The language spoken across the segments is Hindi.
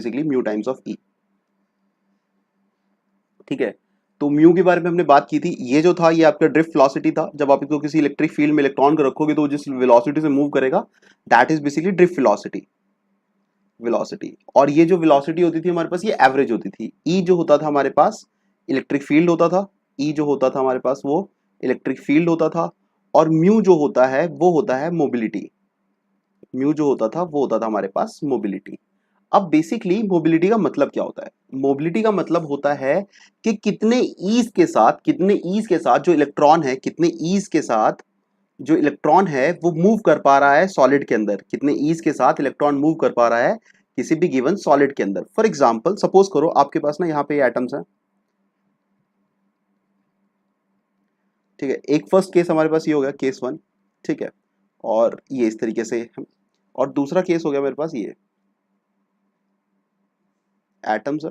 बेसिकली म्यू टाइम्स ऑफ ई। ठीक है, तो म्यू के बारे में हमने बात की थी। ये जो था ये आपका ड्रिफ्ट वेलोसिटी था। जब आप इसको किसी इलेक्ट्रिक फील्ड में इलेक्ट्रॉन को रखोगे तो जिस वेलोसिटी से मूव करेगा that is basically drift velocity. और ये जो वेलोसिटी होती थी हमारे पास ये एवरेज होती थी। ई जो होता था हमारे पास इलेक्ट्रिक फील्ड होता था, ई जो होता था हमारे पास वो इलेक्ट्रिक फील्ड होता था। और म्यू जो होता है वो होता है मोबिलिटी। म्यू जो होता था वो होता था हमारे पास मोबिलिटी। अब बेसिकली मोबिलिटी का मतलब क्या होता है? मोबिलिटी का मतलब होता है कि कितने ईज के साथ जो इलेक्ट्रॉन है, कितने ईज के साथ जो इलेक्ट्रॉन है वो मूव कर पा रहा है सॉलिड के अंदर, कितने ईज के साथ इलेक्ट्रॉन मूव कर पा रहा है किसी भी गिवन सॉलिड के अंदर। फॉर एग्जांपल सपोज करो आपके पास ना यहाँ पे एटम्स हैं, ठीक है। एक फर्स्ट केस हमारे पास ये हो गया केस वन, ठीक है। और ये इस तरीके से, और दूसरा केस हो गया मेरे पास ये एटम्स है,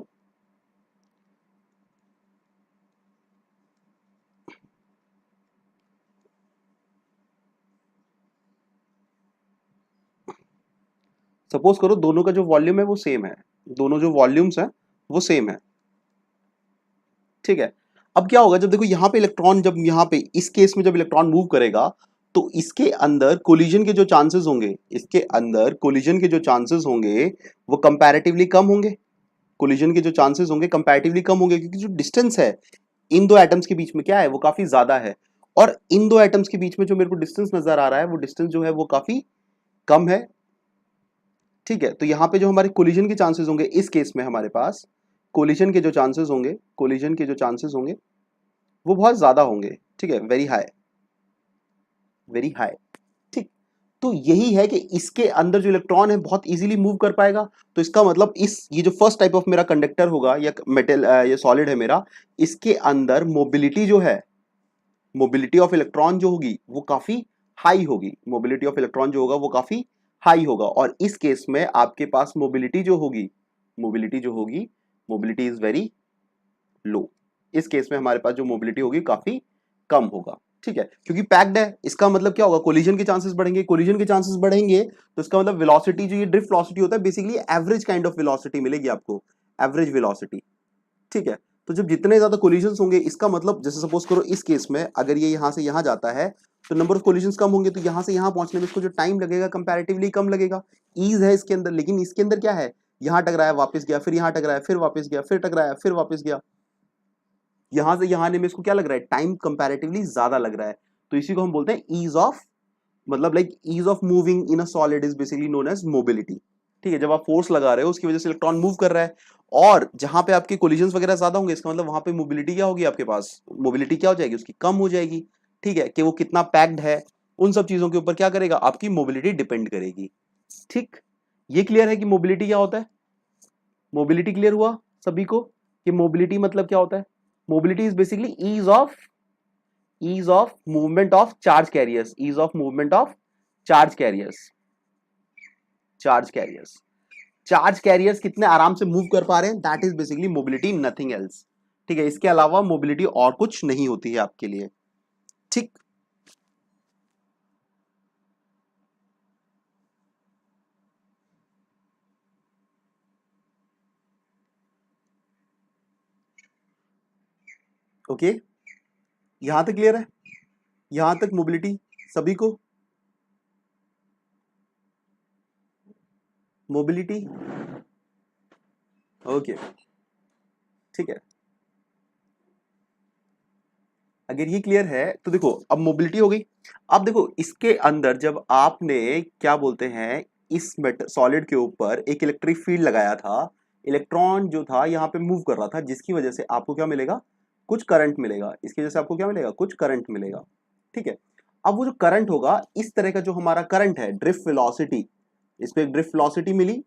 सपोज करो दोनों का जो वॉल्यूम है वो सेम है, दोनों जो वॉल्यूम्स हैं वो सेम है, ठीक है। अब क्या होगा जब देखो यहाँ पे इलेक्ट्रॉन, जब यहाँ पे इस केस में जब इलेक्ट्रॉन मूव करेगा तो इसके अंदर कोलिजन के जो चांसेस होंगे, इसके अंदर कोलिजन के जो चांसेस होंगे वो कंपैरेटिवली कम होंगे। कोलिजन के जो चांसेस होंगे कंपैरेटिवली कम होंगे क्योंकि जो डिस्टेंस है इन दो एटम्स के बीच में क्या है वो काफी ज्यादा है। और इन दो एटम्स के बीच में जो मेरे को डिस्टेंस नजर आ रहा है वो डिस्टेंस जो है वो काफी कम है, ठीक है। तो यहाँ पे जो हमारे कोलिजन के चांसेस होंगे इस केस में हमारे पास कोलिजन के जो चांसेस होंगे, कोलिजन के जो चांसेस होंगे वो बहुत ज्यादा होंगे, ठीक है, वेरी हाई, वेरी हाई, ठीक। तो यही है कि इसके अंदर जो इलेक्ट्रॉन है बहुत इजीली मूव कर पाएगा। तो इसका मतलब इस ये जो फर्स्ट टाइप ऑफ मेरा कंडक्टर होगा या मेटल ये सॉलिड है मेरा, इसके अंदर मोबिलिटी जो है, मोबिलिटी ऑफ इलेक्ट्रॉन जो होगी वो काफी हाई होगी, मोबिलिटी ऑफ इलेक्ट्रॉन जो होगा वो काफी हाई होगा। और इस केस में आपके पास मोबिलिटी जो होगी, मोबिलिटी जो होगी, मोबिलिटी इज वेरी लो। इस केस में हमारे पास जो मोबिलिटी होगी काफी कम होगा, ठीक है, क्योंकि पैक्ड है। इसका मतलब क्या होगा, कोलिजन के चांसेस बढ़ेंगे, कोलिजन के चांसेस बढ़ेंगे तो इसका मतलब वेलोसिटी जो ये ड्रिफ्ट वेलोसिटी होता है basically average kind of velocity मिलेगी आपको, एवरेज वेलोसिटी, ठीक है। तो जब जितने ज्यादा कोलिजन्स होंगे इसका मतलब जैसे सपोज करो इस केस में अगर ये यहां से यहां जाता है तो नंबर ऑफ कोलिजन्स कम होंगे तो यहां से यहां पहुंचने में इसको जो टाइम लगेगा कंपैरेटिवली कम लगेगा। ईज है इसके अंदर, लेकिन इसके अंदर क्या है, यहां टकराया वापस गया, फिर यहां टकराया फिर वापस गया, फिर टकराया फिर वापस गया, यहां से यहां आने में इसको क्या लग रहा है, टाइम कंपैरेटिवली ज्यादा लग रहा है। तो इसी को हम बोलते हैं ईज ऑफ, मतलब like ease of moving in a solid is basically known as mobility, ठीक है। जब आप फोर्स लगा रहे हो उसकी वजह से इलेक्ट्रॉन मूव कर रहा है और जहां पे आपके कोलिजन्स वगैरह ज्यादा होंगे इसका मतलब वहां पे मोबिलिटी क्या होगी, आपके पास मोबिलिटी क्या हो जाएगी, उसकी कम हो जाएगी, ठीक है। कि वो कितना पैक्ड है उन सब चीजों के ऊपर क्या करेगा, आपकी मोबिलिटी डिपेंड करेगी, ठीक। ये क्लियर है कि मोबिलिटी क्या होता है, मोबिलिटी क्लियर हुआ सभी को कि मोबिलिटी मतलब क्या होता है? Mobility is basically ease of movement of charge carriers, ease of movement of charge carriers, charge carriers, charge carriers कितने आराम से मूव कर पा रहे हैं, that is basically mobility, nothing else, ठीक है। इसके अलावा मोबिलिटी और कुछ नहीं होती है आपके लिए, ठीक। ओके, यहां तक क्लियर है, यहां तक मोबिलिटी सभी को, मोबिलिटी ओके, ठीक है। अगर ये क्लियर है तो देखो अब मोबिलिटी हो गई। अब देखो इसके अंदर जब आपने क्या बोलते हैं इस सॉलिड के ऊपर एक इलेक्ट्रिक फील्ड लगाया था, इलेक्ट्रॉन जो था यहाँ पे मूव कर रहा था जिसकी वजह से आपको क्या मिलेगा, कुछ करंट मिलेगा, इसकी वजह से आपको क्या मिलेगा, कुछ करंट मिलेगा, ठीक है। अब वो जो करंट होगा इस तरह का जो हमारा करंट है ड्रिफ्ट वेलोसिटी, इस पे एक ड्रिफ्ट वेलोसिटी मिली,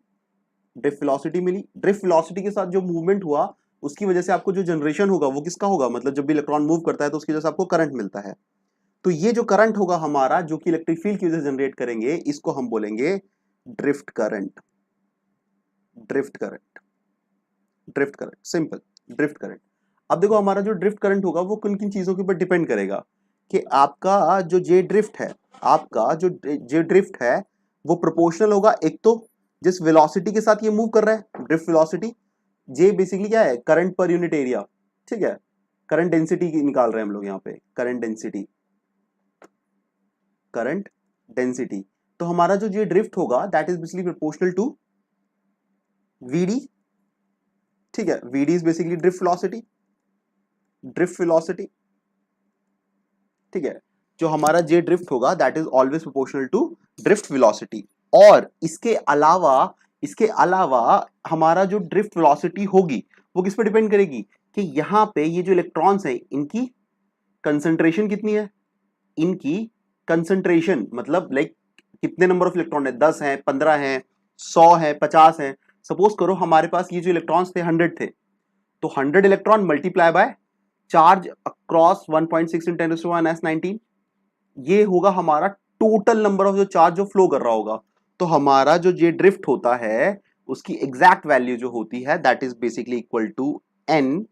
ड्रिफ्ट वेलोसिटी मिली, ड्रिफ्ट वेलोसिटी के साथ जो मूवमेंट हुआ उसकी वजह से आपको जो जनरेशन होगा वो किसका होगा, मतलब जब भी इलेक्ट्रॉन मूव करता है तो उसकी वजह से आपको करंट मिलता है। तो ये जो करंट होगा हमारा जो कि इलेक्ट्रिक फील्ड की वजह से जनरेट करेंगे इसको हम बोलेंगे drift current, drift current, drift current, simple drift current. अब देखो हमारा जो ड्रिफ्ट करंट होगा वो किन किन चीजों के ऊपर डिपेंड करेगा कि आपका जो जे ड्रिफ्ट है, आपका जो जे ड्रिफ्ट है वो प्रोपोर्शनल होगा एक तो जिस वेलोसिटी के साथ ये मूव कर रहा है, ड्रिफ्ट वेलोसिटी, जे बेसिकली क्या है, करंट पर यूनिट एरिया, ठीक है, करंट डेंसिटी निकाल रहे हैं हम लोग यहाँ पे, करंट डेंसिटी, करंट डेंसिटी। तो हमारा जो ये ड्रिफ्ट होगा that is basically proportional to VD, ठीक है, VD is basically drift velocity, drift velocity, ठीक है, जो हमारा जे ड्रिफ्ट होगा that is always proportional to drift velocity. और इसके अलावा हमारा जो ड्रिफ्ट वेलोसिटी होगी वो किस पे डिपेंड करेगी कि यहां पे ये जो इलेक्ट्रॉन्स हैं इनकी कंसंट्रेशन कितनी है, इनकी कंसंट्रेशन मतलब लाइक कितने नंबर ऑफ इलेक्ट्रॉन है, 10 है, 15 है, 100 है, 50 है। सपोज करो हमारे पास ये जो इलेक्ट्रॉन्स थे 100 थे, तो 100 electron multiply by charge across 1.6 × 10⁻⁻⁹ S19, ये होगा हमारा टोटल नंबर ऑफ जो चार्ज जो फ्लो कर रहा होगा। तो हमारा जो ये ड्रिफ्ट होता है उसकी एग्जैक्ट वैल्यू जो होती है that is basically equal to n.q.vd।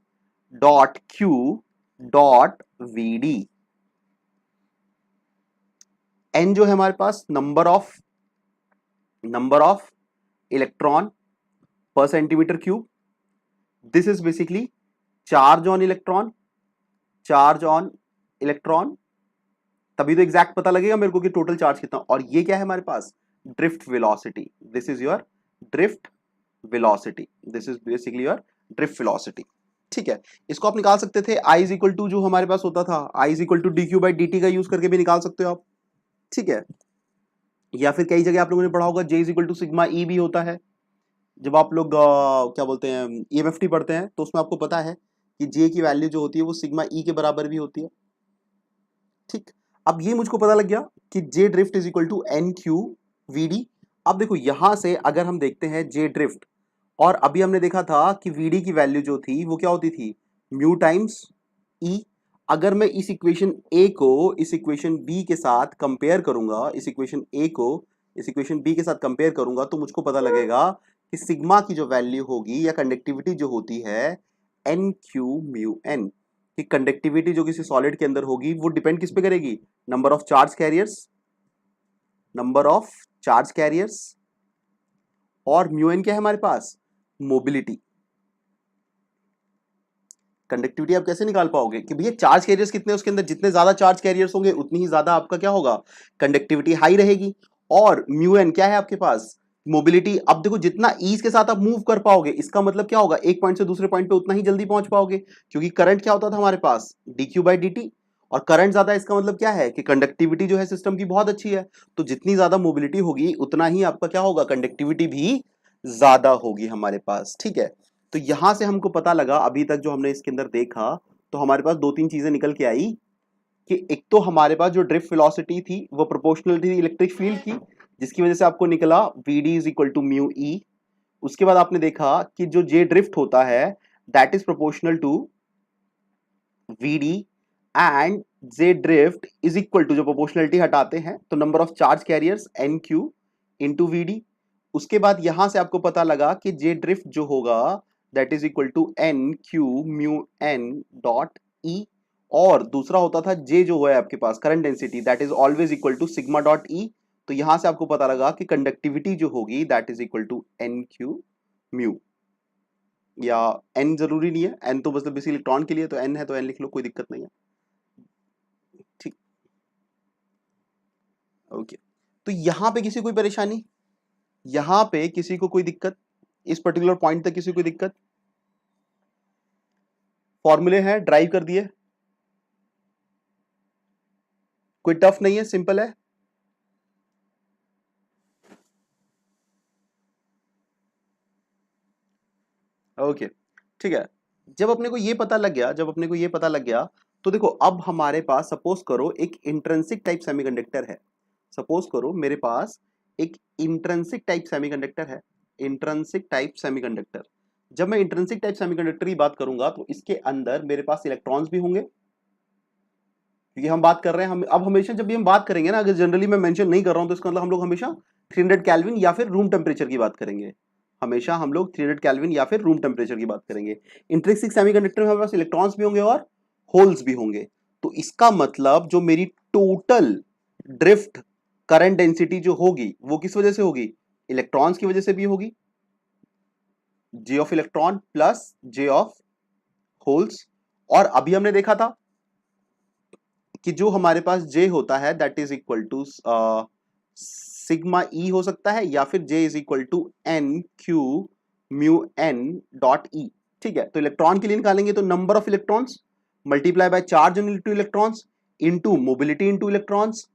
n जो है हमारे पास number of electron per centimetre cube, this is basically charge on electron, charge on electron, तभी तो एग्जैक्ट पता लगेगा मेरे को कि टोटल चार्ज कितना। और ये क्या है हमारे पास, drift velocity, this is your drift velocity, this is basically your drift velocity, ठीक है। इसको आप निकाल सकते थे I इज इक्वल टू जो हमारे पास होता था I is equal to dq/dt का यूज करके भी निकाल सकते हो आप, ठीक है। या फिर कई जगह आप लोगों ने पढ़ा होगा J is equal to sigma E भी होता है। जब आप लोग क्या बोलते हैं EMFT पढ़ते हैं तो उसमें आपको पता है कि J की वैल्यू जो होती है वो सिग्मा E के बराबर भी होती है, ठीक। अब ये मुझको पता लग गया कि J drift is equal to NQ/VD। अब देखो यहां से अगर हम देखते हैं J ड्रिफ्ट, और अभी हमने देखा था कि VD की वैल्यू जो थी वो क्या होती थी, म्यू टाइम्स E। अगर मैं इस इक्वेशन A को इस इक्वेशन B के साथ कंपेयर करूंगा, इस इक्वेशन A को इस इक्वेशन B के साथ कंपेयर करूंगा तो मुझको पता लगेगा कि सिग्मा की जो वैल्यू होगी या कंडक्टिविटी जो होती है NQ/μN, कि कंडक्टिविटी जो किसी सॉलिड के अंदर होगी वो डिपेंड किस पे करेगी, number of charge carriers, number of charge carriers, और μN क्या है हमारे पास, मोबिलिटी। कंडक्टिविटी आप कैसे निकाल पाओगे कि भैया चार्ज कैरियर्स कितने, उसके अंदर जितने ज्यादा चार्ज कैरियर्स होंगे उतनी ही ज्यादा आपका क्या होगा, कंडक्टिविटी हाई रहेगी। और μN क्या है आपके पास, मोबिलिटी। अब देखो जितना ईज के साथ आप मूव कर पाओगे इसका मतलब क्या होगा, एक पॉइंट से दूसरे पॉइंट पे उतना ही जल्दी पहुंच पाओगे, क्योंकि करंट क्या होता था हमारे पास, dq/dt, और करंट ज्यादा इसका मतलब क्या है कि कंडक्टिविटी जो है सिस्टम की बहुत अच्छी है। तो जितनी ज्यादा मोबिलिटी होगी उतना ही आपका क्या होगा, कंडक्टिविटी भी ज्यादा होगी हमारे पास, ठीक है। तो यहां से हमको पता लगा अभी तक जो हमने इसके अंदर देखा, तो हमारे पास दो तीन चीजें निकल के आई कि एक तो हमारे पास जो ड्रिफ्ट वेलोसिटी थी वो प्रोपोर्शनल थी इलेक्ट्रिक फील्ड की, जिसकी वजह से आपको निकला Vd is equal to mu E। उसके बाद आपने देखा कि जो जे ड्रिफ्ट होता है that is proportional to Vd, and J drift is equal to, जो प्रोपोर्शनलिटी हटाते हैं तो number of charge carriers NQ into Vd। उसके बाद यहां से आपको पता लगा कि जे ड्रिफ्ट जो होगा that is equal to NQ/μN.E, और दूसरा होता था जे जो है आपके पास current density that is always equal to sigma E. तो यहां से आपको पता लगा कि कंडक्टिविटी जो होगी that is equal to NQ/μ, या N जरूरी नहीं है, N तो मतलब बेसिकली इलेक्ट्रॉन के लिए, तो N है तो N लिख लो, कोई दिक्कत नहीं है, ठीक, ओके। तो यहां पे किसी कोई परेशानी, यहां पे किसी को कोई दिक्कत, इस पर्टिकुलर पॉइंट तक किसी को दिक्कत, फॉर्मूले हैं ड्राइव कर दिए, कोई टफ नहीं है, सिंपल है। ओके, ठीक है। जब अपने को ये पता लग गया, तो देखो अब हमारे पास सपोज करो एक इंट्रिंसिक टाइप सेमीकंडक्टर है, सपोज करो मेरे पास एक इंट्रिंसिक टाइप सेमीकंडक्टर है, इंट्रिंसिक टाइप सेमीकंडक्टर। जब मैं इंट्रिंसिक टाइप सेमीकंडक्टर की बात करूंगा तो इसके अंदर मेरे पास इलेक्ट्रॉन्स भी होंगे, क्योंकि हम बात कर रहे हैं, हम अब हमेशा जब भी हम बात करेंगे ना, अगर जनरली मैं मेंशन नहीं कर रहा हूं तो इसका मतलब हम लोग हमेशा 300 केल्विन या फिर रूम टेम्परेचर की बात करेंगे, हमेशा हम लोग 300 केल्विन या फिर रूम टेम्परेचर की बात करेंगे। इंट्रिंसिक सेमीकंडक्टर में हमारे पास इलेक्ट्रॉन्स भी होंगे और होल्स भी होंगे। तो इसका मतलब जो मेरी टोटल ड्रिफ्ट करंट डेंसिटी जो होगी वो किस वजह से होगी, इलेक्ट्रॉन्स की वजह से भी होगी, J of electron plus J of holes. और अभी हमने देखा था कि जो हमारे पास जे होता है that is equal to sigma E हो सकता है, या फिर J is equal to N Q mu N dot E. ठीक है, तो इलेक्ट्रॉन के लिए निकालेंगे तो number of electrons multiply by charge into electrons into mobility into electrons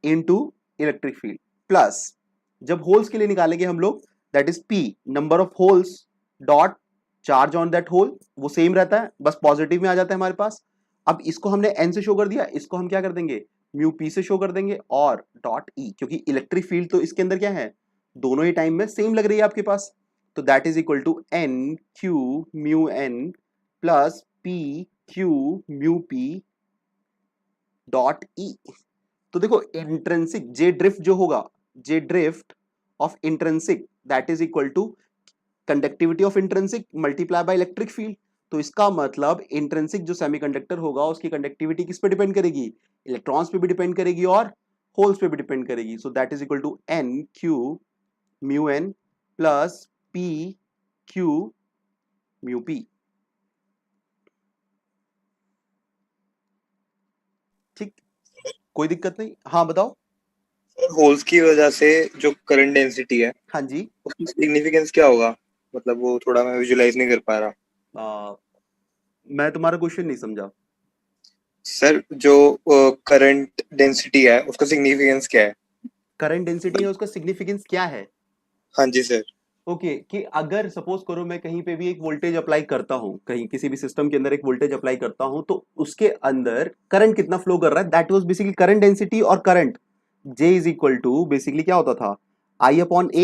into electric field, plus जब होल्स के लिए निकालेंगे हम लोग that is P number of holes dot charge on that hole, वो सेम रहता है, बस पॉजिटिव में आ जाता है हमारे पास। अब इसको हमने एन से शो कर दिया, इसको हम क्या कर देंगे म्यू पी से शो कर देंगे और डॉट ई, क्योंकि इलेक्ट्रिक फील्ड तो इसके अंदर क्या है, दोनों ही टाइम में सेम लग रही है आपके पास। तो that is equal to N Q mu N plus P Q mu P dot E. तो देखो इंट्रिंसिक जे ड्रिफ्ट जो होगा, J drift of intrinsic that is equal to conductivity of intrinsic multiply by electric field. तो इसका मतलब इंट्रिंसिक जो सेमीकंडक्टर होगा उसकी कंडक्टिविटी किस पे डिपेंड करेगी, इलेक्ट्रॉन्स पे भी डिपेंड करेगी और होल्स पे भी डिपेंड करेगी। So that is equal to N Q mu N plus P Q mu P. ठीक, कोई दिक्कत नहीं, हाँ बताओ। होल्स की वजह से जो करंट डेंसिटी है हाँ जी, उसकी सिग्निफिकेंस क्या होगा, मतलब वो थोड़ा मैं विजुलाइज नहीं कर पा रहा। मैं तुम्हारा क्वेश्चन नहीं समझा। सर जो करंट डेंसिटी है उसका सिग्निफिकेंस क्या है? करंट डेंसिटी है उसका सिग्निफिकेंस क्या है? हाँ जी सर। ओके कि अगर सपोज करो मैं कहीं पे भी एक वोल्टेज अप्लाई करता हूं, कहीं किसी भी सिस्टम के अंदर एक वोल्टेज अप्लाई करता हूं, तो उसके अंदर करंट कितना फ्लो कर रहा है, that was basically current density. और current J is equal to basically क्या होता था, I अपॉन ए।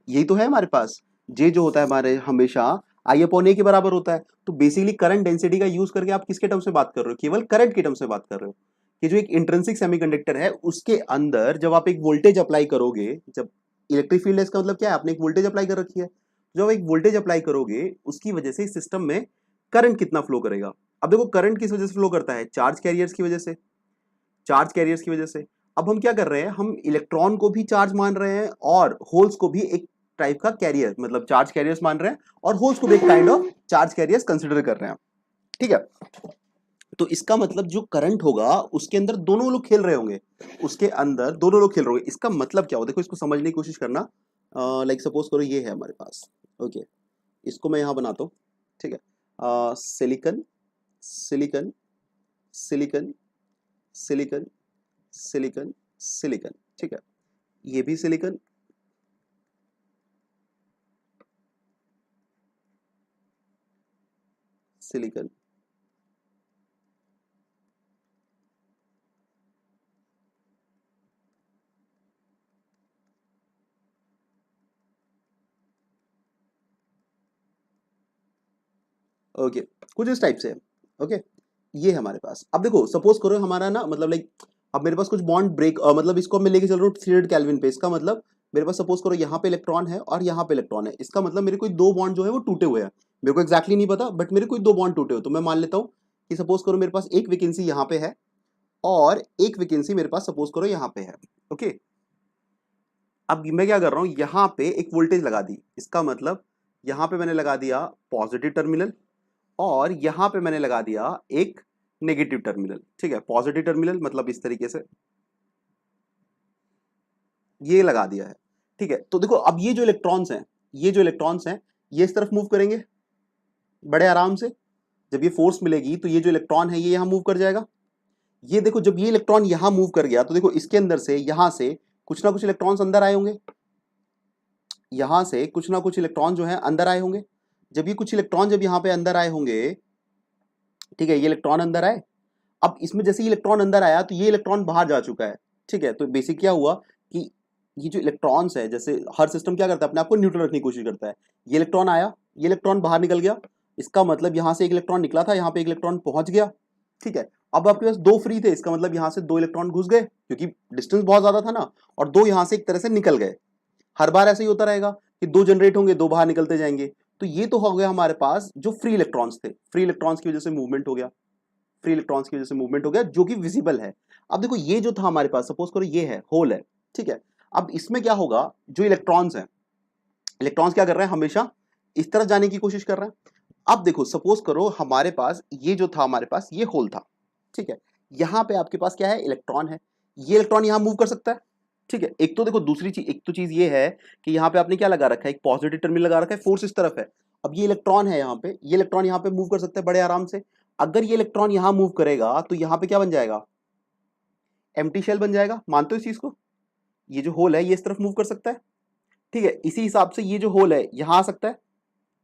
यही तो है हमारे पास, J जो होता है हमारे हमेशा I अपॉन ए के बराबर होता है। तो बेसिकली करंट डेंसिटी का यूज करके आप किसके टर्म से बात कर रहे हो, केवल करंट के टर्म से बात कर रहे हो। कि जो एक इंट्रिंसिक सेमीकंडक्टर है उसके अंदर जब आप एक वोल्टेज अप्लाई करोगे, जब इलेक्ट्रिक फील्ड है इसका मतलब क्या है, आपने एक वोल्टेज अप्लाई कर रखी है, जब एक वोल्टेज अप्लाई करोगे उसकी वजह से इस सिस्टम में करंट कितना फ्लो करेगा। अब देखो करंट किस वजह से फ्लो करता है, चार्ज कैरियर्स की वजह से, चार्ज कैरियर्स की वजह से। अब हम क्या कर रहे हैं, हम इलेक्ट्रॉन को भी चार्ज मान रहे हैं और होल्स को भी एक टाइप का कैरियर मतलब चार्ज कैरियर्स मान रहे हैं, और होल्स को भी एक kind of charge carriers consider कर रहे हैं। ठीक है, तो इसका मतलब जो करंट होगा उसके अंदर दोनों लोग खेल रहे होंगे, उसके अंदर दोनों लोग खेल रहे होंगे। इसका मतलब क्या हो, देखो इसको समझने की कोशिश करना। लाइक सपोज करो ये है हमारे पास, ओके इसको मैं यहां बनाता हूं। ठीक है, silicon silicon silicon silicon silicon silicon. ठीक है, ये भी सिलिकन, सिलिकन, ओके कुछ इस टाइप से। ओके ये है हमारे पास। अब देखो सपोज करो हमारा ना मतलब लाइक अब मेरे पास कुछ बॉन्ड ब्रेक मतलब इसको मैं लेके चल रहा हूँ 300 केल्विन पे। इसका मतलब मेरे पास सपोज करो यहाँ पे इलेक्ट्रॉन है और यहाँ पे इलेक्ट्रॉन है, इसका मतलब मेरे कोई दो बॉन्ड जो है वो टूटे हुए हैं। मेरे को एक्जैक्टली नहीं पता बट मेरे कोई दो बॉन्ड टूटे हुए, तो मैं मान लेता हूँ कि सपोज करो मेरे पास एक वैकेंसी यहाँ पे है और एक वैकेंसी मेरे पास सपोज करो यहाँ पे है। ओके अब मैं क्या कर रहा हूँ, यहाँ पे एक वोल्टेज लगा दी, इसका मतलब यहाँ पे मैंने लगा दिया पॉजिटिव टर्मिनल और यहाँ पे मैंने लगा दिया एक नेगेटिव टर्मिनल। ठीक है, पॉजिटिव टर्मिनल मतलब इस तरीके से ये लगा दिया है। ठीक है, तो देखो अब ये जो इलेक्ट्रॉन्स हैं, ये जो इलेक्ट्रॉन्स हैं ये इस तरफ मूव करेंगे बड़े आराम से। जब ये फोर्स मिलेगी तो ये जो इलेक्ट्रॉन है ये यहां मूव कर जाएगा। ये देखो जब ये इलेक्ट्रॉन यहां मूव कर गया तो देखो इसके अंदर से यहां से कुछ ना कुछ इलेक्ट्रॉन्स अंदर आए होंगे, यहां से कुछ ना कुछ इलेक्ट्रॉन जो है अंदर आए होंगे। जब ये कुछ इलेक्ट्रॉन जब यहां पे अंदर आए होंगे, ठीक है ये इलेक्ट्रॉन अंदर आए। अब इसमें जैसे ये इलेक्ट्रॉन अंदर आया तो ये इलेक्ट्रॉन बाहर जा चुका है। ठीक है, तो बेसिक क्या हुआ कि ये जो इलेक्ट्रॉन्स है, जैसे हर सिस्टम क्या करता है अपने आप को न्यूट्रल रखने की कोशिश करता है। ये इलेक्ट्रॉन आया, ये इलेक्ट्रॉन बाहर निकल गया, इसका मतलब यहां से एक इलेक्ट्रॉन निकला था, यहां पे एक इलेक्ट्रॉन पहुंच गया। ठीक है, अब आपके पास दो फ्री थे, इसका मतलब यहां से दो इलेक्ट्रॉन घुस गए क्योंकि डिस्टेंस बहुत ज्यादा था ना, और दो यहां से एक तरह से निकल गए। हर बार ऐसा ही होता रहेगा कि दो जनरेट होंगे, दो बाहर निकलते जाएंगे। तो ये तो हो गया हमारे पास जो फ्री इलेक्ट्रॉन्स थे, फ्री इलेक्ट्रॉन्स की वजह से मूवमेंट हो गया, फ्री इलेक्ट्रॉन्स की वजह से मूवमेंट हो गया जो कि विजिबल है। अब देखो ये जो था हमारे पास सपोज करो ये है होल है। ठीक है, अब इसमें क्या होगा, जो इलेक्ट्रॉन्स हैं, इलेक्ट्रॉन्स क्या कर रहे हैं, हमेशा इस तरफ जाने की कोशिश कर रहे हैं। अब देखो सपोज करो हमारे पास ये जो था, हमारे पास ये होल था, ठीक है, यहां पे आपके पास क्या है, इलेक्ट्रॉन है, ये इलेक्ट्रॉन यहां मूव कर सकता है, ठीक है। एक तो देखो दूसरी चीज, एक तो चीज ये है कि यहां पे आपने क्या लगा रखा है, एक पॉजिटिव टर्मिनल लगा रखा है, फोर्स इस तरफ है। अब ये इलेक्ट्रॉन है यहाँ पे, ये इलेक्ट्रॉन यहाँ पे मूव कर सकता है बड़े आराम से। अगर ये इलेक्ट्रॉन यहां मूव करेगा तो यहाँ पे क्या बन जाएगा, एम्प्टी शेल बन जाएगा। मानते हो इस चीज को, ये जो होल है ये इस तरफ मूव कर सकता है, ठीक है। इसी हिसाब से ये जो होल है यहां आ सकता है,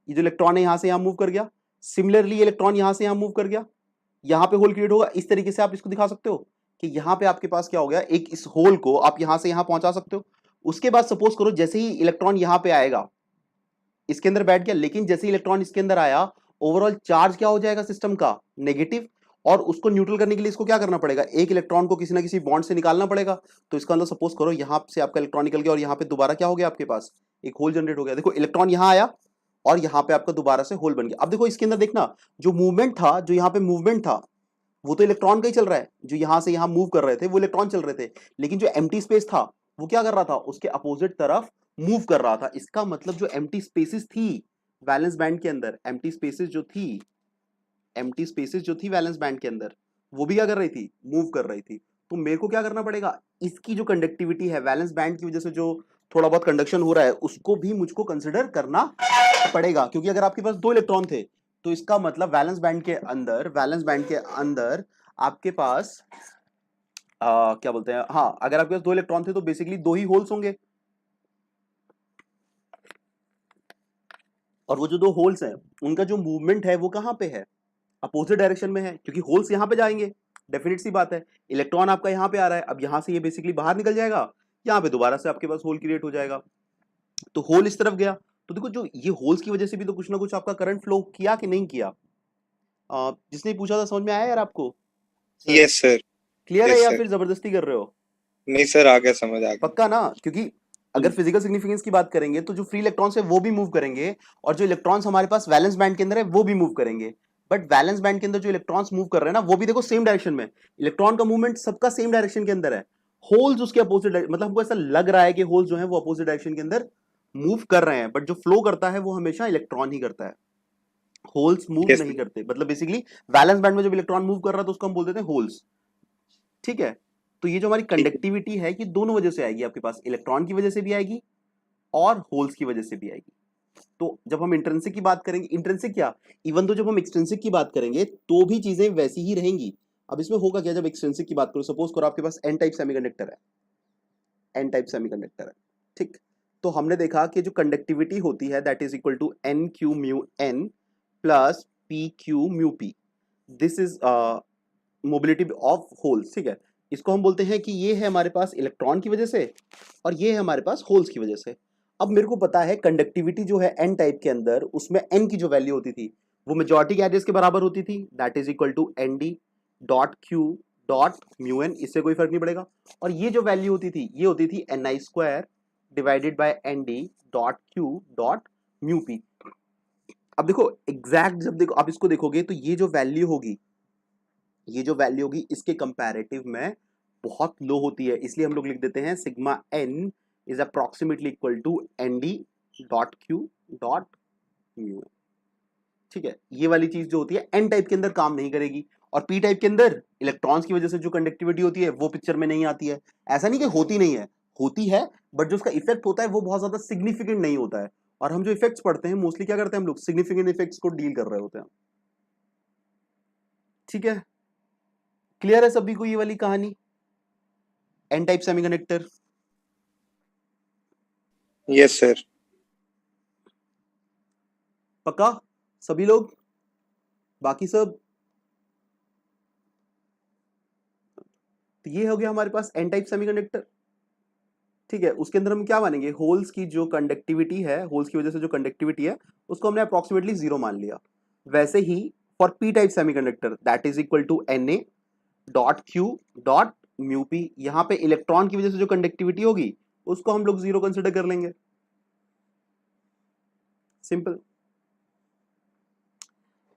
ये जो इलेक्ट्रॉन है यहां से यहां मूव कर गया, सिमिलरली ये इलेक्ट्रॉन यहां से यहां मूव कर गया, यहां पे होल क्रिएट होगा। इस तरीके से आप इसको दिखा सकते हो कि यहां पे आपके पास क्या हो गया, एक इस होल को आप यहां से यहां पहुंचा सकते हो। उसके बाद सपोज करो जैसे ही इलेक्ट्रॉन यहां पे आएगा, इसके अंदर बैठ गया, लेकिन जैसे इलेक्ट्रॉन इसके अंदर आया, ओवरऑल चार्ज क्या हो जाएगा सिस्टम का, नेगेटिव। और उसको न्यूट्रल करने के लिए इसको क्या करना पड़ेगा, एक इलेक्ट्रॉन को किसी ना किसी बॉन्ड से निकालना पड़ेगा। तो इसका अंदर सपोज करो यहां से आपका इलेक्ट्रॉन निकल गया और यहां पे दोबारा क्या हो गया, आपके पास एक होल जनरेट हो गया। देखो इलेक्ट्रॉन यहां आया और यहां पे आपका दोबारा से होल बन गया। अब देखो इसके अंदर देखना, जो मूवमेंट था, जो यहां पे मूवमेंट था, वो तो इलेक्ट्रॉन का ही चल रहा है। जो यहां से यहां मूव कर रहे थे वो इलेक्ट्रॉन चल रहे थे, लेकिन जो एम्प्टी स्पेस था वो क्या कर रहा था, उसके अपोजिट तरफ मूव कर रहा था। इसका मतलब जो एम्प्टी स्पेसेस थी वैलेंस बैंड के अंदर, एम्प्टी स्पेसेस जो थी, एम्प्टी स्पेसेस जो थी वैलेंस बैंड के अंदर, वो भी क्या कर रही थी, मूव कर रही थी। तो मेरे को क्या करना पड़ेगा, इसकी जो कंडक्टिविटी है वैलेंस बैंड की वजह से जो थोड़ा बहुत कंडक्शन हो रहा है, उसको भी मुझको कंसिडर करना पड़ेगा। क्योंकि अगर आपके पास दो इलेक्ट्रॉन थे तो इसका मतलब वैलेंस बैंड के अंदर, वैलेंस बैंड के अंदर आपके पास क्या बोलते हैं, हाँ, अगर आपके पास दो इलेक्ट्रॉन थे तो बेसिकली दो ही होल्स होंगे। और वो जो दो होल्स हैं उनका जो मूवमेंट है वो कहां पे है, अपोजिट डायरेक्शन में है, क्योंकि होल्स यहां पे जाएंगे। डेफिनेट सी बात है, इलेक्ट्रॉन आपका यहां पे आ रहा है, अब यहां से ये बेसिकली बाहर निकल जाएगा, यहां पे दोबारा से आपके पास होल क्रिएट हो जाएगा। तो होल इस तरफ गया, तो देखो जो ये होल्स की वजह से भी तो कुछ ना कुछ आपका करंट फ्लो किया कि नहीं किया। जिसने पूछा था समझ में आया यार आपको सर, यस सर। क्लियर है यस या सर। फिर जबरदस्ती कर रहे हो। नहीं सर, आ गया, समझ आ गया। पक्का ना, क्योंकि अगर फिजिकल सिग्निफिकेंस की बात करेंगे तो जो फ्री इलेक्ट्रॉन्स है वो भी मूव करेंगे, और जो इलेक्ट्रॉन्स हमारे पास वैलेंस बैंड के अंदर है वो भी मूव करेंगे। बट वैलेंस बैंड के अंदर जो इलेक्ट्रॉन्स मूव कर रहे हैं ना, वो भी देखो सेम डायरेक्शन में, इलेक्ट्रॉन का मूवमेंट सबका सेम डायरेक्शन के अंदर है। होल्स उसके अपोजिट, मतलब हमको ऐसा लग रहा है कि होल्स जो है वो अपोजिट डायरेक्शन के अंदर मूव कर रहे हैं, बट जो फ्लो करता है वो हमेशा इलेक्ट्रॉन ही करता है, होल्स मूव यस नहीं सर। करते। मतलब बेसिकली वैलेंस बैंड में जब इलेक्ट्रॉन मूव कर रहा है तो उसको हम बोल देते हैं होल्स, ठीक है। तो ये जो हमारी ठीक है। कंडक्टिविटी है ये दोनों वजह से आएगी, आपके पास इलेक्ट्रॉन की वजह से भी आएगी और होल्स की वजह से भी आएगी। तो जब हम इंट्रिंसिक की बात करेंगे, इंट्रिंसिक क्या, इवन तो जब हम एक्सट्रिंसिक की बात करेंगे तो भी चीजें वैसी ही रहेंगी। अब इसमें होगा क्या, जब एक्सट्रिंसिक की बात करो, सपोज करो आपके पास एन टाइप सेमीकंडक्टर है, एन टाइप सेमीकंडक्टर है, ठीक। तो हमने देखा कि जो कंडक्टिविटी होती है that is equal to N Q mu N plus P Q mu P, this is mobility of holes, ठीक है। इसको हम बोलते हैं कि ये है हमारे पास इलेक्ट्रॉन की वजह से और ये है हमारे पास होल्स की वजह से। अब मेरे को पता है कंडक्टिविटी जो है एन टाइप के अंदर, उसमें एन की जो वैल्यू होती थी वो मेजॉरिटी गैजेस के बराबर होती थी, that is equal to N D dot Q dot mu N, इससे कोई फर्क नहीं पड़ेगा। और ये जो वैल्यू होती थी ये होती थी N I square divided by N D dot Q dot mu P. अब देखो एग्जैक्ट, जब देखो आप इसको देखोगे तो ये जो वैल्यू होगी, ये जो वैल्यू होगी इसके कंपैरेटिव में बहुत लो होती है, इसलिए हम लोग लिख देते हैं sigma N is approximately equal to N D dot Q dot mu, ठीक है। ये वाली चीज जो होती है एन टाइप के अंदर काम नहीं करेगी, और पी टाइप के अंदर इलेक्ट्रॉन्स की वजह से जो कंडक्टिविटी होती है वो पिक्चर में नहीं आती है। ऐसा नहीं कि होती नहीं है, होती है, बट जो उसका इफेक्ट होता है वो बहुत ज्यादा सिग्निफिकेंट नहीं होता है। और हम जो इफेक्ट्स पढ़ते हैं मोस्टली क्या करते हैं हम लोग, सिग्निफिकेंट इफेक्ट्स को डील कर रहे होते हैं, ठीक है। क्लियर है सभी को ये वाली कहानी, N type semiconductor. Yes sir. पक्का सभी लोग, बाकी सब। तो ये हो गया हमारे पास एन टाइप सेमीकंडक्टर, ठीक है। उसके अंदर हम क्या मानेंगे, होल्स की जो कंडक्टिविटी है, होल्स की वजह से जो कंडक्टिविटी है उसको हमने अप्रोक्सीमेटली जीरो मान लिया। वैसे ही for P type semiconductor that is equal to N A dot Q dot mu P, यहां पे इलेक्ट्रॉन की वजह से जो कंडक्टिविटी होगी उसको हम लोग जीरो कंसिडर कर लेंगे, सिंपल।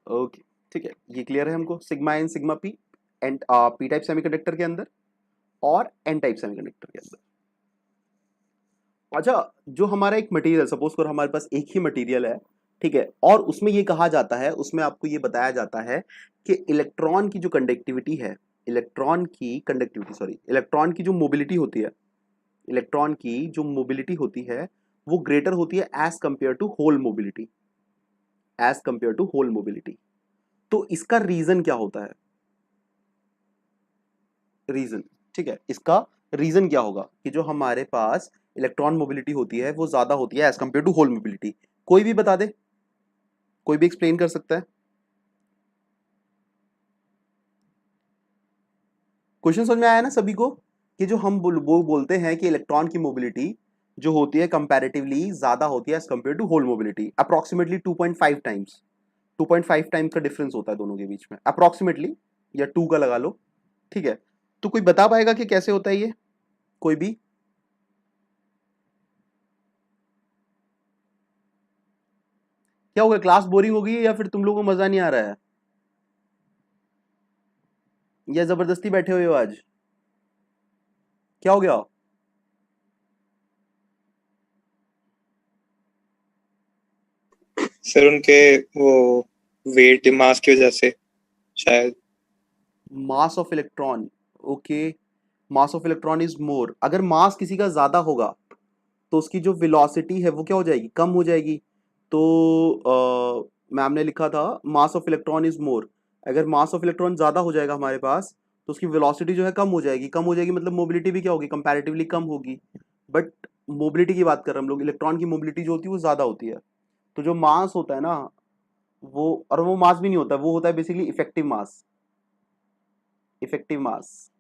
ओके, ठीक है, ये क्लियर है हमको, sigma N sigma P and P type semiconductor के अंदर और एन टाइप सेमीकंडक्टर के अंदर। अच्छा, जो हमारा एक मटेरियल, सपोज करो हमारे पास एक ही मटेरियल है, ठीक है, और उसमें ये कहा जाता है, उसमें आपको ये बताया जाता है कि इलेक्ट्रॉन की जो कंडक्टिविटी है, इलेक्ट्रॉन की जो मोबिलिटी होती है, इलेक्ट्रॉन की जो मोबिलिटी होती है वो ग्रेटर होती है as compare to hole mobility, as compare to hole mobility. तो इसका रीजन क्या होता है? रीजन, ठीक है, इसका रीजन क्या होगा कि जो हमारे पास इलेक्ट्रॉन मोबिलिटी होती है वो ज्यादा होती है as compare to hole mobility? कोई भी बता दे, कोई भी एक्सप्लेन कर सकता है? क्वेश्चन समझ में आया ना सभी को? कि जो हम वो बोलते हैं कि इलेक्ट्रॉन की मोबिलिटी जो होती है कंपैरेटिवली ज्यादा होती है as compare to hole mobility, approximately 2.5 times, 2.5 times का डिफरेंस होता है दोनों के बीच में अप्रोक्सीमेटली, या 2 का लगा लो, ठीक है। तो कोई बता पाएगा कि कैसे होता है ये? कोई भी? क्या हो गया, क्लास बोरिंग हो गई है या फिर तुम लोगों को मजा नहीं आ रहा है, या जबरदस्ती बैठे हुए हो आज? क्या हो गया? सर उनके वो वेट मास की वजह से शायद। Mass of electron, okay, mass of electron is more. अगर मास किसी का ज्यादा होगा तो उसकी जो वेलोसिटी है वो क्या हो जाएगी, कम हो जाएगी। तो मैम ने लिखा था mass of electron is more, अगर मास ऑफ इलेक्ट्रॉन ज्यादा हो जाएगा हमारे पास तो उसकी वेलोसिटी जो है कम हो जाएगी, कम हो जाएगी मतलब मोबिलिटी भी क्या होगी, कंपैरेटिवली कम होगी। बट मोबिलिटी की बात कर रहे हैं हम लोग, इलेक्ट्रॉन की मोबिलिटी जो होती है वो ज्यादा होती है। तो जो मास होता है ना वो, और वो मास भी नहीं होता, वो होता है basically effective mass, effective mass,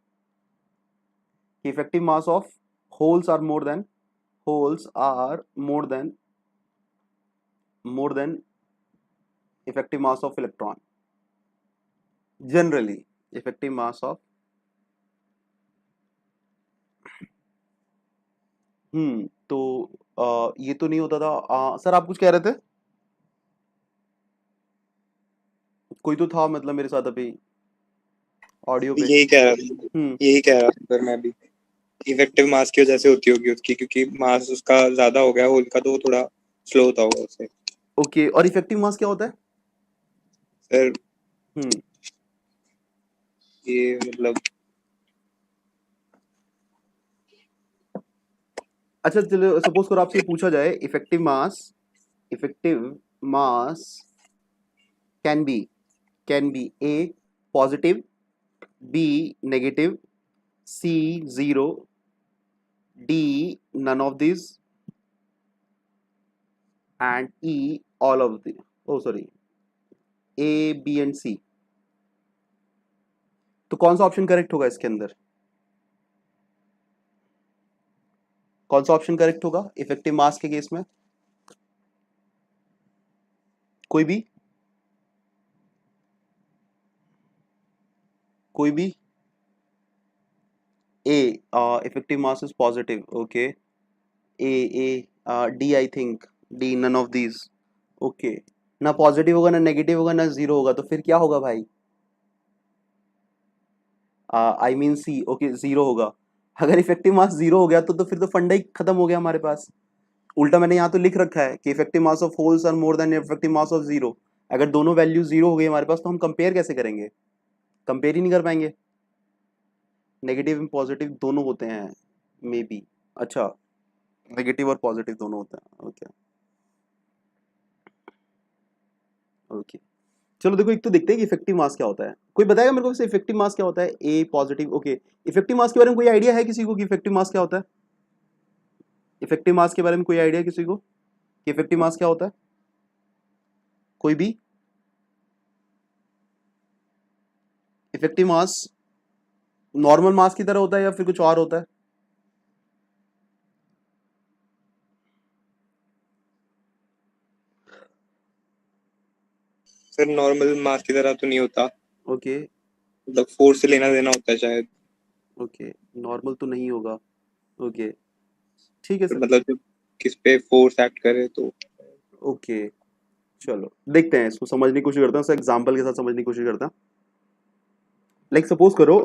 effective mass of holes are more than, holes are more than effective mass of electron, generally effective mass of, तो ये तो नहीं होता था। सर आप कुछ कह रहे थे? कोई तो था मतलब मेरे साथ अभी ऑडियो पे। यही कह रहा था, हम्म यही कह रहा था सर मैं भी। इफेक्टिव मास की वजह से होती होगी उसकी, क्योंकि मास उसका ज्यादा हो गया होल का, तो वो थोड़ा स्लो होता होगा उससे। ओके, और इफेक्टिव मास क्या होता है? सर हम्म ये मतलब अच्छा चलो, सपोज करो आपसे पूछा जाए effective mass, effective mass can be A positive, B negative, C zero, D none of these, and E all of the, oh sorry, A B and C। तो कौन सा ऑप्शन करेक्ट होगा इसके अंदर? कौन सा ऑप्शन करेक्ट होगा इफेक्टिव मास के केस में? कोई भी, कोई भी? A, effective mass is positive, okay, A D, I think D none of these, okay. ना पॉजिटिव होगा ना नेगेटिव होगा ना जीरो होगा, तो फिर क्या होगा भाई? I mean C, okay zero होगा। अगर इफेक्टिव मास जीरो हो गया तो फिर तो फंडा ही खत्म हो गया हमारे पास। उल्टा मैंने यहाँ तो लिख रखा है कि effective mass of holes are more than effective mass of zero. अगर दोनों वैल्यू जीरो हो गई हमारे पास तो हम कंपेयर कैसे करेंगे? कंपेयर ही नहीं कर पाएंगे। नेगेटिव एंड पॉजिटिव दोनों होते हैं, मे बी। अच्छा, नेगेटिव और पॉजिटिव दोनों होते हैं, ओके ओके। चलो देखो, एक तो देखते हैं कि इफेक्टिव मास क्या होता है। कोई बताएगा मेरे को वैसे इफेक्टिव मास क्या होता है? ए पॉजिटिव, ओके। इफेक्टिव मास के बारे में कोई आइडिया है किसी को कि इफेक्टिव मास क्या होता है? इफेक्टिव मास के बारे में कोई आइडिया किसी को कि इफेक्टिव मास क्या होता है? कोई भी? इफेक्टिव मास नॉर्मल मास की तरह होता है या फिर कुछ और होता है? सर नॉर्मल मास की तरह तो नहीं होता, ओके मतलब फोर्स से लेना देना होता है शायद। ओके, नॉर्मल तो नहीं होगा, ओके, ठीक है फिर सर। मतलब जब किस पे फोर्स एक्ट करे तो। ओके, चलो देखते हैं, इसको समझने की कोशिश करते हैं, एग्जांपल के साथ समझने की कोशिश करते हैं। लाइक सपोज करो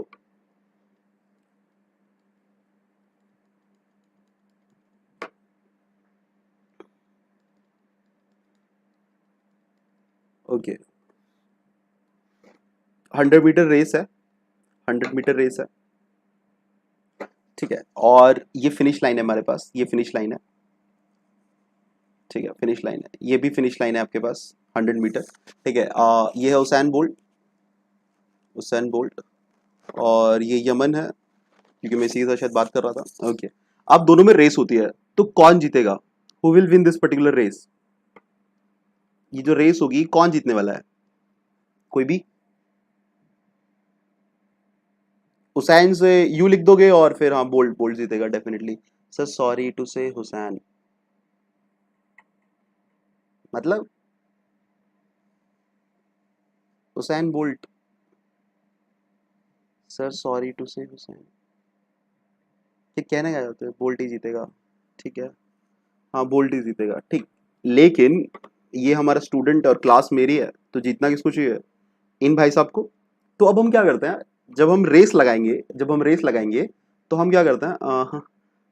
ओके 100 मीटर रेस है, 100 मीटर रेस है, ठीक है। और ये फिनिश लाइन है हमारे पास, ये फिनिश लाइन है, ठीक है, फिनिश लाइन है, ये भी फिनिश लाइन है आपके पास 100 मीटर, ठीक है। ये है हुसैन बोल्ट, हुसैन बोल्ट, और ये यमन है, क्योंकि मैं इसी के साथ शायद बात कर रहा था। ओके अब दोनों में रेस होती है, तो कौन जीतेगा? Who will win this particular race? ये जो रेस होगी कौन जीतने वाला है? कोई भी? हुसैन से यू लिख दोगे और फिर हाँ बोल्ट, बोल्ट जीतेगा definitely. Sir sorry to say Usain, मतलब Usain Bolt, sir sorry to say Usain, ठीक कहने क्या चाहते हैं? बोल्ट ही जीतेगा, ठीक है, हाँ बोल्ट ही जीतेगा, ठीक। लेकिन ये हमारा स्टूडेंट और क्लास मेरी है, तो जीतना किसको चाहिए? इन भाई साहब को। तो अब हम क्या करते हैं, जब हम रेस लगाएंगे, जब हम रेस लगाएंगे तो हम क्या करते हैं, हाँ,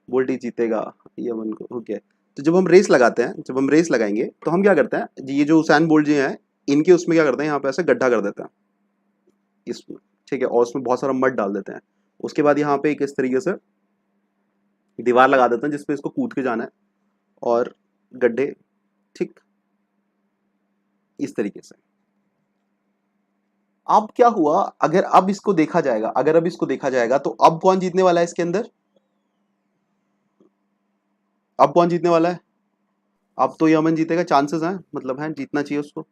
बोल्ट ही जीतेगा यमन को, ओके। तो जब हम रेस लगाते हैं, जब हम रेस लगाएंगे तो हम क्या करते हैं, ये जो हुसैन बोल्ट जी हैं, इनके उसमें क्या करते हैं, यहाँ पे ऐसे गड्ढा कर देते हैं इसमें, ठीक है, और उसमें बहुत सारा मड डाल देते हैं। उसके बाद यहाँ पे एक इस तरीके से दीवार लगा देते हैं जिसपे इसको कूद के जाना है, और गड्ढे, ठीक, इस तरीके से। अब क्या हुआ, अगर अब इसको देखा जाएगा, अगर अब इसको देखा जाएगा तो अब कौन जीतने वाला है इसके अंदर? अब कौन जीतने वाला है? अब तो यमन जीतेगा, चांसेस हैं, मतलब है जीतना चाहिए उसको।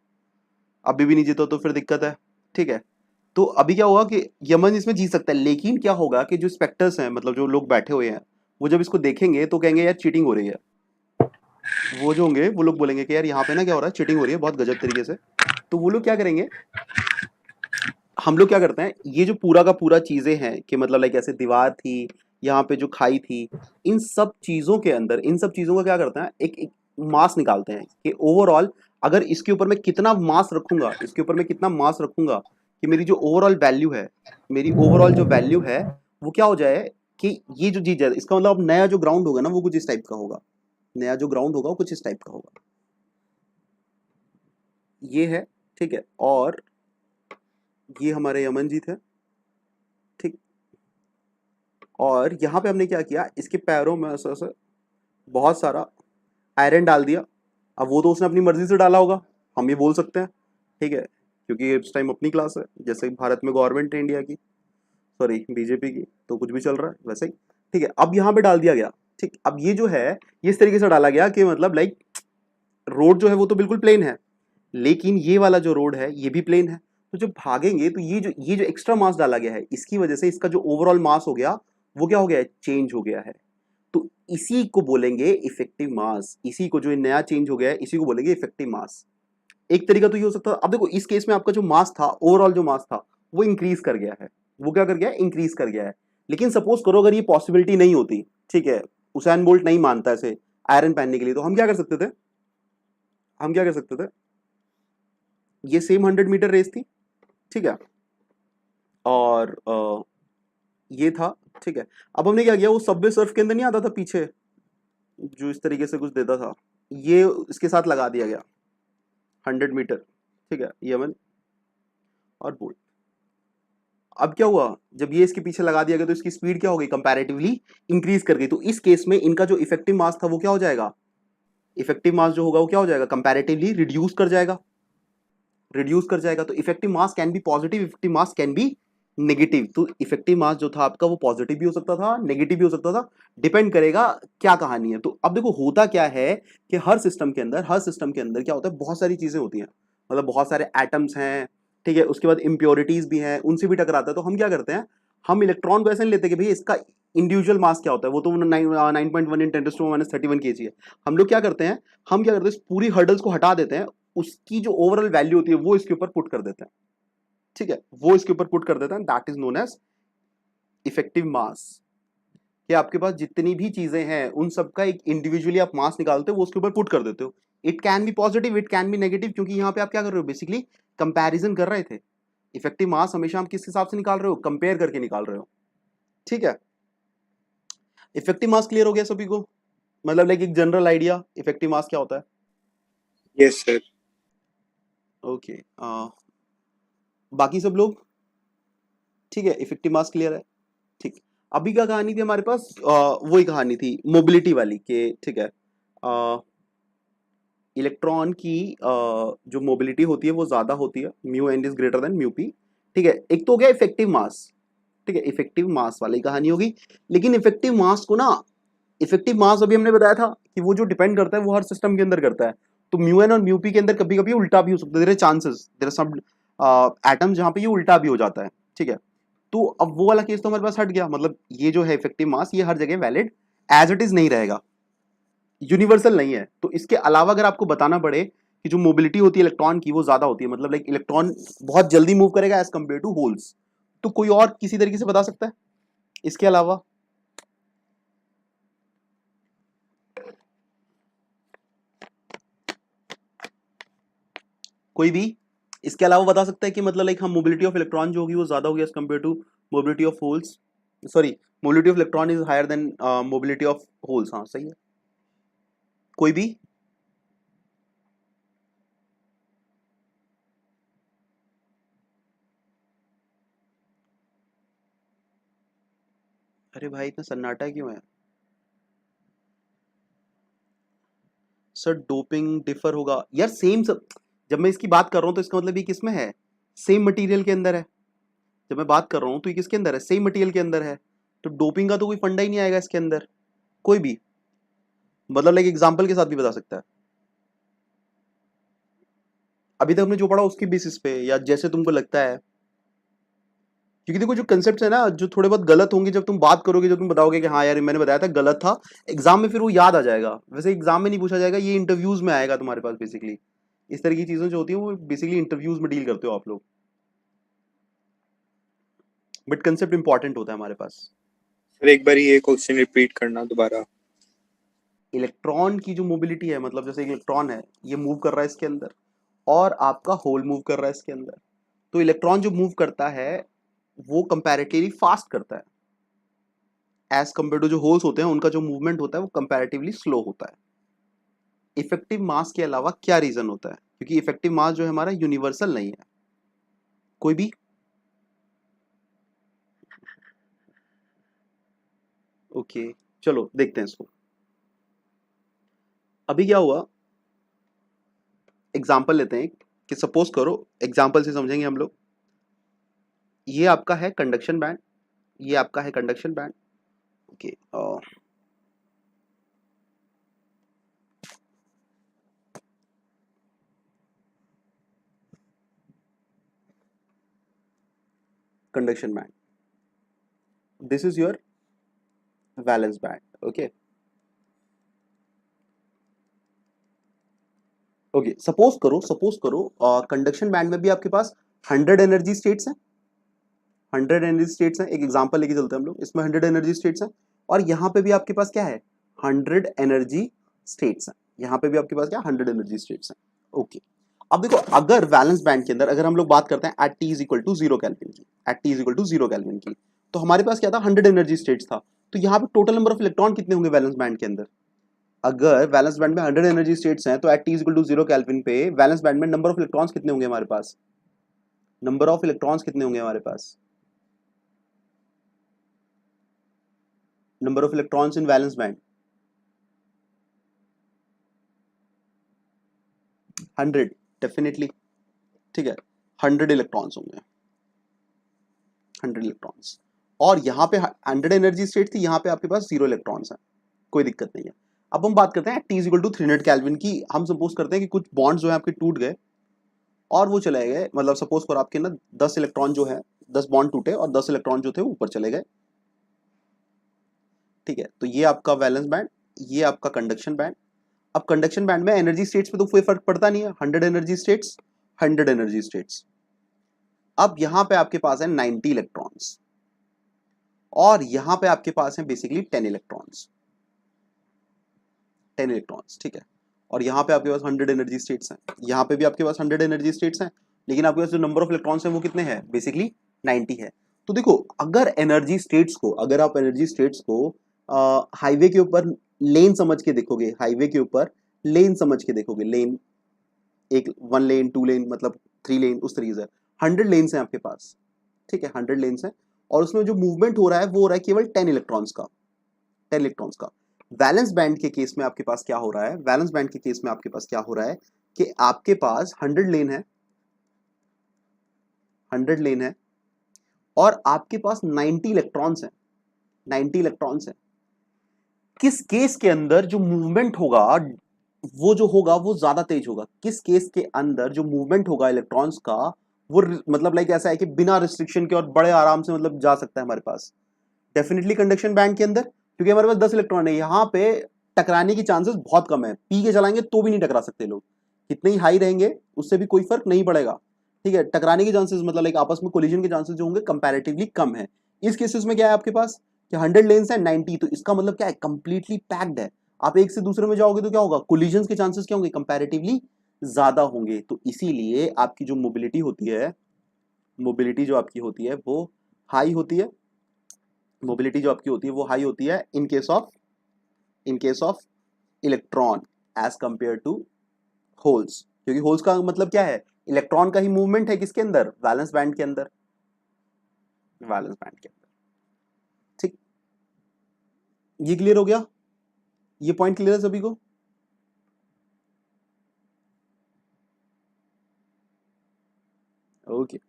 अभी भी नहीं जीता तो फिर दिक्कत है, ठीक है। तो अभी क्या हुआ कि यमन इसमें जीत सकता है, लेकिन क्या होगा कि जो स्पेक्टर्स हैं, मतलब जो लोग बैठे हुए हैं, वो जब इसको देखेंगे तो कहेंगे यार चीटिंग हो रही है। वो जो होंगे वो लोग बोलेंगे कि यार यहाँ पे ना क्या हो रहा है, चीटिंग हो रही है बहुत गजब तरीके से। तो वो लोग क्या करेंगे, हम लोग क्या करते हैं, ये जो पूरा का पूरा चीजें हैं कि मतलब लाइक ऐसे दीवार थी, यहाँ पे जो खाई थी, इन सब चीजों के अंदर, इन सब चीजों का क्या करते हैं, एक मास निकालते हैं कि ओवरऑल अगर इसके ऊपर मैं कितना मास रखूंगा, इसके ऊपर मैं कितना मास रखूंगा कि मेरी जो ओवरऑल वैल्यू है, मेरी ओवरऑल जो वैल्यू है वो क्या हो जाए कि ये जो चीज है, इसका मतलब अब नया जो ग्राउंड होगा ना वो कुछ इस टाइप का होगा, नया जो ग्राउंड होगा वो कुछ इस टाइप का होगा, ये है, ठीक है। और ये हमारे यमन जीत है, ठीक। और यहाँ पे हमने क्या किया, इसके पैरों में ऐसा ऐसा बहुत सारा आयरन डाल दिया। अब वो तो उसने अपनी मर्जी से डाला होगा, हम ये बोल सकते हैं, ठीक है, क्योंकि इस टाइम अपनी क्लास है, जैसे भारत में गवर्नमेंट है इंडिया की, सॉरी बीजेपी की, तो कुछ भी चल रहा है वैसे ही, ठीक है। अब यहाँ पे डाल दिया गया, ठीक। अब ये जो है ये इस तरीके से डाला गया कि मतलब लाइक रोड जो है वो तो बिल्कुल प्लेन है, लेकिन ये वाला जो रोड है ये भी प्लेन है। तो जब भागेंगे तो ये जो एक्स्ट्रा मास डाला गया है, इसकी वजह से इसका जो ओवरऑल मास हो गया वो क्या हो गया है, चेंज हो गया है। तो इसी को बोलेंगे इफेक्टिव मास, इसी को जो नया चेंज हो गया है इसी को बोलेंगे इफेक्टिव मास। एक तरीका तो ये हो सकता है, अब देखो इस केस में आपका जो मास था, ओवरऑल जो मास था वो इंक्रीज कर गया है, वो क्या कर गया है, इंक्रीज कर गया है। लेकिन सपोज करो अगर ये पॉसिबिलिटी नहीं होती, ठीक है, उसाइन बोल्ट नहीं मानता ऐसे आयरन पहनने के लिए, तो हम क्या कर सकते थे, हम क्या कर सकते थे, ये सेम 100 मीटर रेस थी, ठीक है, और ये था, ठीक है। अब हमने क्या किया, वो सबवे सर्फ के अंदर नहीं आता था पीछे जो इस तरीके से कुछ देता था, ये इसके साथ लगा दिया गया 100 मीटर, ठीक है, यमन और बोल्ट। अब क्या हुआ, जब ये इसके पीछे लगा दिया गया तो इसकी स्पीड क्या हो गई, कंपैरेटिवली इंक्रीज कर गई। तो इस केस में इनका जो इफेक्टिव मास था वो क्या हो जाएगा, इफेक्टिव मास जो होगा वो क्या हो जाएगा, कंपैरेटिवली रिड्यूस कर जाएगा, रिड्यूस कर जाएगा। तो effective mass can B positive, effective mass can B negative. तो इफेक्टिव मास जो था आपका वो पॉजिटिव भी हो सकता था, नेगेटिव भी हो सकता था, डिपेंड करेगा क्या कहानी है। तो अब देखो होता क्या है कि हर सिस्टम के अंदर, हर सिस्टम के अंदर क्या होता है, बहुत सारी चीजें होती हैं, मतलब बहुत सारे एटम्स हैं, ठीक है, उसके बाद इम्प्योरिटीज भी हैं, उनसे भी टकराता है। तो हम क्या करते हैं, हम इलेक्ट्रॉन को ऐसे नहीं लेते कि भाई इसका इंडिविजुअल मास क्या होता है, वो तो 9.1 इन 10⁻³ kg है। हम लोग क्या करते हैं, हम क्या करते हैं, पूरी हर्डल्स को हटा देते हैं, उसकी जो ओवरऑल वैल्यू होती है वो इसके ऊपर पुट कर देते हैं, ठीक है, वो इसके ऊपर पुट कर देते हैं, that is known as effective mass. कि आपके पास जितनी भी चीजें हैं उन सबका एक इंडिविजुअली आप मास निकालते हो, वो उसके ऊपर पुट कर देते हो। It can B positive, it can B negative, क्योंकि यहाँ पे आप क्या कर रहे हो, बेसिकली कंपैरिजन कर रहे थे। इफेक्टिव मास हमेशा हम किस हिसाब से निकाल रहे हो, कंपेयर करके निकाल रहे हो, ठीक है। इफेक्टिव मास क्लियर हो गया सभी को, मतलब लाइक एक जनरल आइडिया इफेक्टिव मास क्या होता है। Yes sir. ओके, बाकी सब लोग ठीक है, इफेक्टिव मास क्लियर है। ठीक, अभी क्या कहानी थी हमारे पास, वही कहानी थी मोबिलिटी वाली के, ठीक है। इलेक्ट्रॉन की जो मोबिलिटी होती है वो ज्यादा होती है, mu N is greater than mu P. ठीक है, एक तो हो गया इफेक्टिव मास, ठीक है, इफेक्टिव मास वाली कहानी होगी। लेकिन इफेक्टिव मास को ना, इफेक्टिव मास अभी हमने बताया था कि वो जो डिपेंड करता है वो हर सिस्टम के अंदर करता है। तो म्यू एन और म्यू पी के अंदर कभी कभी उल्टा भी हो सकता है, there are chances, there are some atom जहां पे ये उल्टा भी हो जाता है। ठीक है, तो अब वो वाला केस तो हमारे पास हट गया, मतलब ये जो है इफेक्टिव मास ये हर जगह वैलिड एज इट इज नहीं रहेगा, यूनिवर्सल नहीं है। तो इसके अलावा अगर आपको बताना पड़े कि जो मोबिलिटी होती है इलेक्ट्रॉन की वो ज्यादा होती है, मतलब लाइक इलेक्ट्रॉन बहुत जल्दी मूव करेगा एज कंपेयर टू होल्स, तो कोई और किसी तरीके से बता सकता है इसके अलावा? कोई भी इसके अलावा बता सकता है कि मतलब लाइक हम मोबिलिटी ऑफ इलेक्ट्रॉन जो होगी वो ज्यादा होगी as compare to mobility of holes, sorry mobility of electron is higher than mobility of holes. हाँ सही है, कोई भी? अरे भाई इतना सन्नाटा क्यों है सर? डोपिंग डिफर होगा यार, सेम सब, जब मैं इसकी बात कर रहा हूँ तो इसका मतलब ये किस में है, सेम मटेरियल के अंदर है। जब मैं बात कर रहा हूँ तो ये किसके अंदर है, सेम मटेरियल के अंदर है, तो डोपिंग का तो कोई फंडा ही नहीं आएगा इसके अंदर। कोई भी मतलब लाइक एग्जांपल के साथ भी बता सकता है। अभी तक हमने जो पढ़ा उसकी बेसिस पे या जैसे तुमको लगता है, क्योंकि देखो जो कंसेप्ट है ना जो थोड़े बहुत गलत होंगे, जब तुम बात करोगे, जब तुम बताओगे कि हाँ यार मैंने बताया था गलत था, एग्जाम में फिर वो याद आ जाएगा। वैसे एग्जाम में नहीं पूछा जाएगा, ये इंटरव्यूज में आएगा तुम्हारे पास बेसिकली। इस तरह की चीजें जो होती है वो बेसिकली इंटरव्यूज में डील करते हो आप लोग, बट कंसेप्ट इंपॉर्टेंट होता है हमारे पास। सर एक बार ये क्वेश्चन रिपीट करना दोबारा। इलेक्ट्रॉन की जो मोबिलिटी है, मतलब जैसे एक इलेक्ट्रॉन है ये मूव कर रहा है इसके अंदर, और आपका होल मूव कर रहा है इसके अंदर, तो इलेक्ट्रॉन जो मूव करता है वो कंपैरेटिवली फास्ट करता है एज कंपेयर टू जो होल्स होते हैं, उनका जो मूवमेंट होता है वो कंपैरेटिवली स्लो होता है। इफेक्टिव मास के अलावा क्या रीजन होता है, क्योंकि इफेक्टिव मास जो है हमारा यूनिवर्सल नहीं है। कोई भी? ओके चलो देखते हैं इसको। अभी क्या हुआ, एग्जाम्पल लेते हैं कि सपोज करो, एग्जाम्पल से समझेंगे हम लोग। ये आपका है कंडक्शन बैंड, ये आपका है conduction band. Okay, conduction band, this is your valence band. Okay okay, suppose करो कंडक्शन बैंड में भी आपके पास 100 एनर्जी स्टेट्स हैं, 100 एनर्जी स्टेट्स हैं। एक एग्जांपल लेके चलते हैं हम लोग, इसमें 100 एनर्जी स्टेट्स हैं, और यहाँ पे भी आपके पास क्या है, 100 एनर्जी स्टेट्स हैं। यहाँ पे भी आपके पास क्या, 100 एनर्जी स्टेट्स हैं। ओके, अब देखो अगर वैलेंस बैंड के अंदर अगर हम लोग बात करते हैं at T is equal to 0 kelvin की, at T is equal to 0 kelvin की, तो हमारे पास क्या था, 100 एनर्जी स्टेट्स था। तो यहाँ पे टोटल नंबर ऑफ इलेक्ट्रॉन कितने होंगे वैलेंस बैंड के अंदर? अगर वैलेंस बैंड में 100 एनर्जी स्टेट्स हैं तो at T is equal to 0 kelvin पे वैलेंस बैंड में नंबर ऑफ इलेक्ट्रॉन्स कितने होंगे हमारे पास? नंबर ऑफ इलेक्ट्रॉन्स कितने होंगे हमारे पास? Number of electrons in valence band 100 definitely, ठीक है, 100 इलेक्ट्रॉन्स होंगे, 100 इलेक्ट्रॉन्स। और यहाँ पे 100 एनर्जी स्टेट थी, यहाँ पे आपके पास 0 इलेक्ट्रॉन्स हैं, कोई दिक्कत नहीं है। अब हम बात करते हैं T is equal to 300 kelvin की। हम सपोज करते हैं कि कुछ बॉन्ड्स जो है आपके टूट गए और वो चले गए, मतलब सपोज करो आपके ना 10 इलेक्ट्रॉन जो है, 10 बॉन्ड टूटे और 10 इलेक्ट्रॉन जो थे ऊपर चले गए। ठीक है, तो ये आपका वैलेंस बैंड, ये आपका कंडक्शन बैंड। अब कंडक्शन बैंड में एनर्जी स्टेट्स पे तो कोई फर्क पड़ता नहीं है, 100 एनर्जी स्टेट्स, 100 एनर्जी स्टेट्स। अब यहां पे आपके पास है 90 इलेक्ट्रॉन्स, और यहां पे आपके पास है बेसिकली 10 इलेक्ट्रॉन्स, 10 इलेक्ट्रॉन्स, ठीक है। और यहाँ पे आपके पास 100 एनर्जी स्टेट्स हैं, यहाँ पे भी आपके पास 100 एनर्जी स्टेट्स हैं, लेकिन आपके पास जो नंबर ऑफ इलेक्ट्रॉन्स हैं वो कितने हैं, बेसिकली 90 है। तो देखो अगर एनर्जी स्टेट्स को, अगर आप एनर्जी स्टेट्स को हाईवे के ऊपर लेन समझ के देखोगे, हाईवे के ऊपर लेन समझ के देखोगे, लेन, एक 1 लेन 2 लेन मतलब 3 लेन उस तरीके से 100 लेन्स हैं आपके पास, ठीक है 100 लेन्स हैं और उसमें जो मूवमेंट हो रहा है वो हो रहा है केवल 10 इलेक्ट्रॉन्स का, 10 इलेक्ट्रॉन्स का। वैलेंस बैंड के केस में आपके पास क्या हो रहा है, वैलेंस बैंड के केस में आपके पास क्या हो रहा है कि आपके पास 100 लेन है, 100 लेन है और आपके पास 90 इलेक्ट्रॉन्स हैं, 90 इलेक्ट्रॉन्स हैं। किस केस के अंदर जो मूवमेंट होगा वो जो होगा वो ज्यादा तेज होगा, किस केस के अंदर जो मूवमेंट होगा इलेक्ट्रॉन्स का वो मतलब लाइक ऐसा है कि बिना रिस्ट्रिक्शन के और बड़े आराम से मतलब जा सकता है हमारे पास, डेफिनेटली कंडक्शन बैंड के अंदर, क्योंकि हमारे पास 10 इलेक्ट्रॉन है, यहां पे टकराने की चांसेस बहुत कम है, पी के चलाएंगे तो भी नहीं टकरा सकते लोग, कितने ही हाई रहेंगे उससे भी कोई फर्क नहीं पड़ेगा, ठीक है। टकराने के चांसेस मतलब लाइक आपस में कोलिजन के चांसेस जो होंगे कंपैरेटिवली कम है। इस केसेस में क्या है आपके पास कि 100 लेन्स है 90, तो इसका मतलब क्या है कंप्लीटली पैक्ड है, आप एक से दूसरे में जाओगे तो क्या होगा कोलिजन के चांसेस क्या होंगे कंपैरेटिवली ज्यादा होंगे, तो इसीलिए आपकी जो मोबिलिटी होती है, मोबिलिटी जो आपकी होती है वो हाई होती है, मोबिलिटी जो आपकी होती है वो हाई होती है in case of electron as compare to holes, क्योंकि होल्स का मतलब क्या है इलेक्ट्रॉन का ही मूवमेंट है किसके अंदर, वैलेंस बैंड के अंदर, वैलेंस बैंड के अंदर, ठीक। ये क्लियर हो गया, ये पॉइंट क्लियर है सभी को? ओके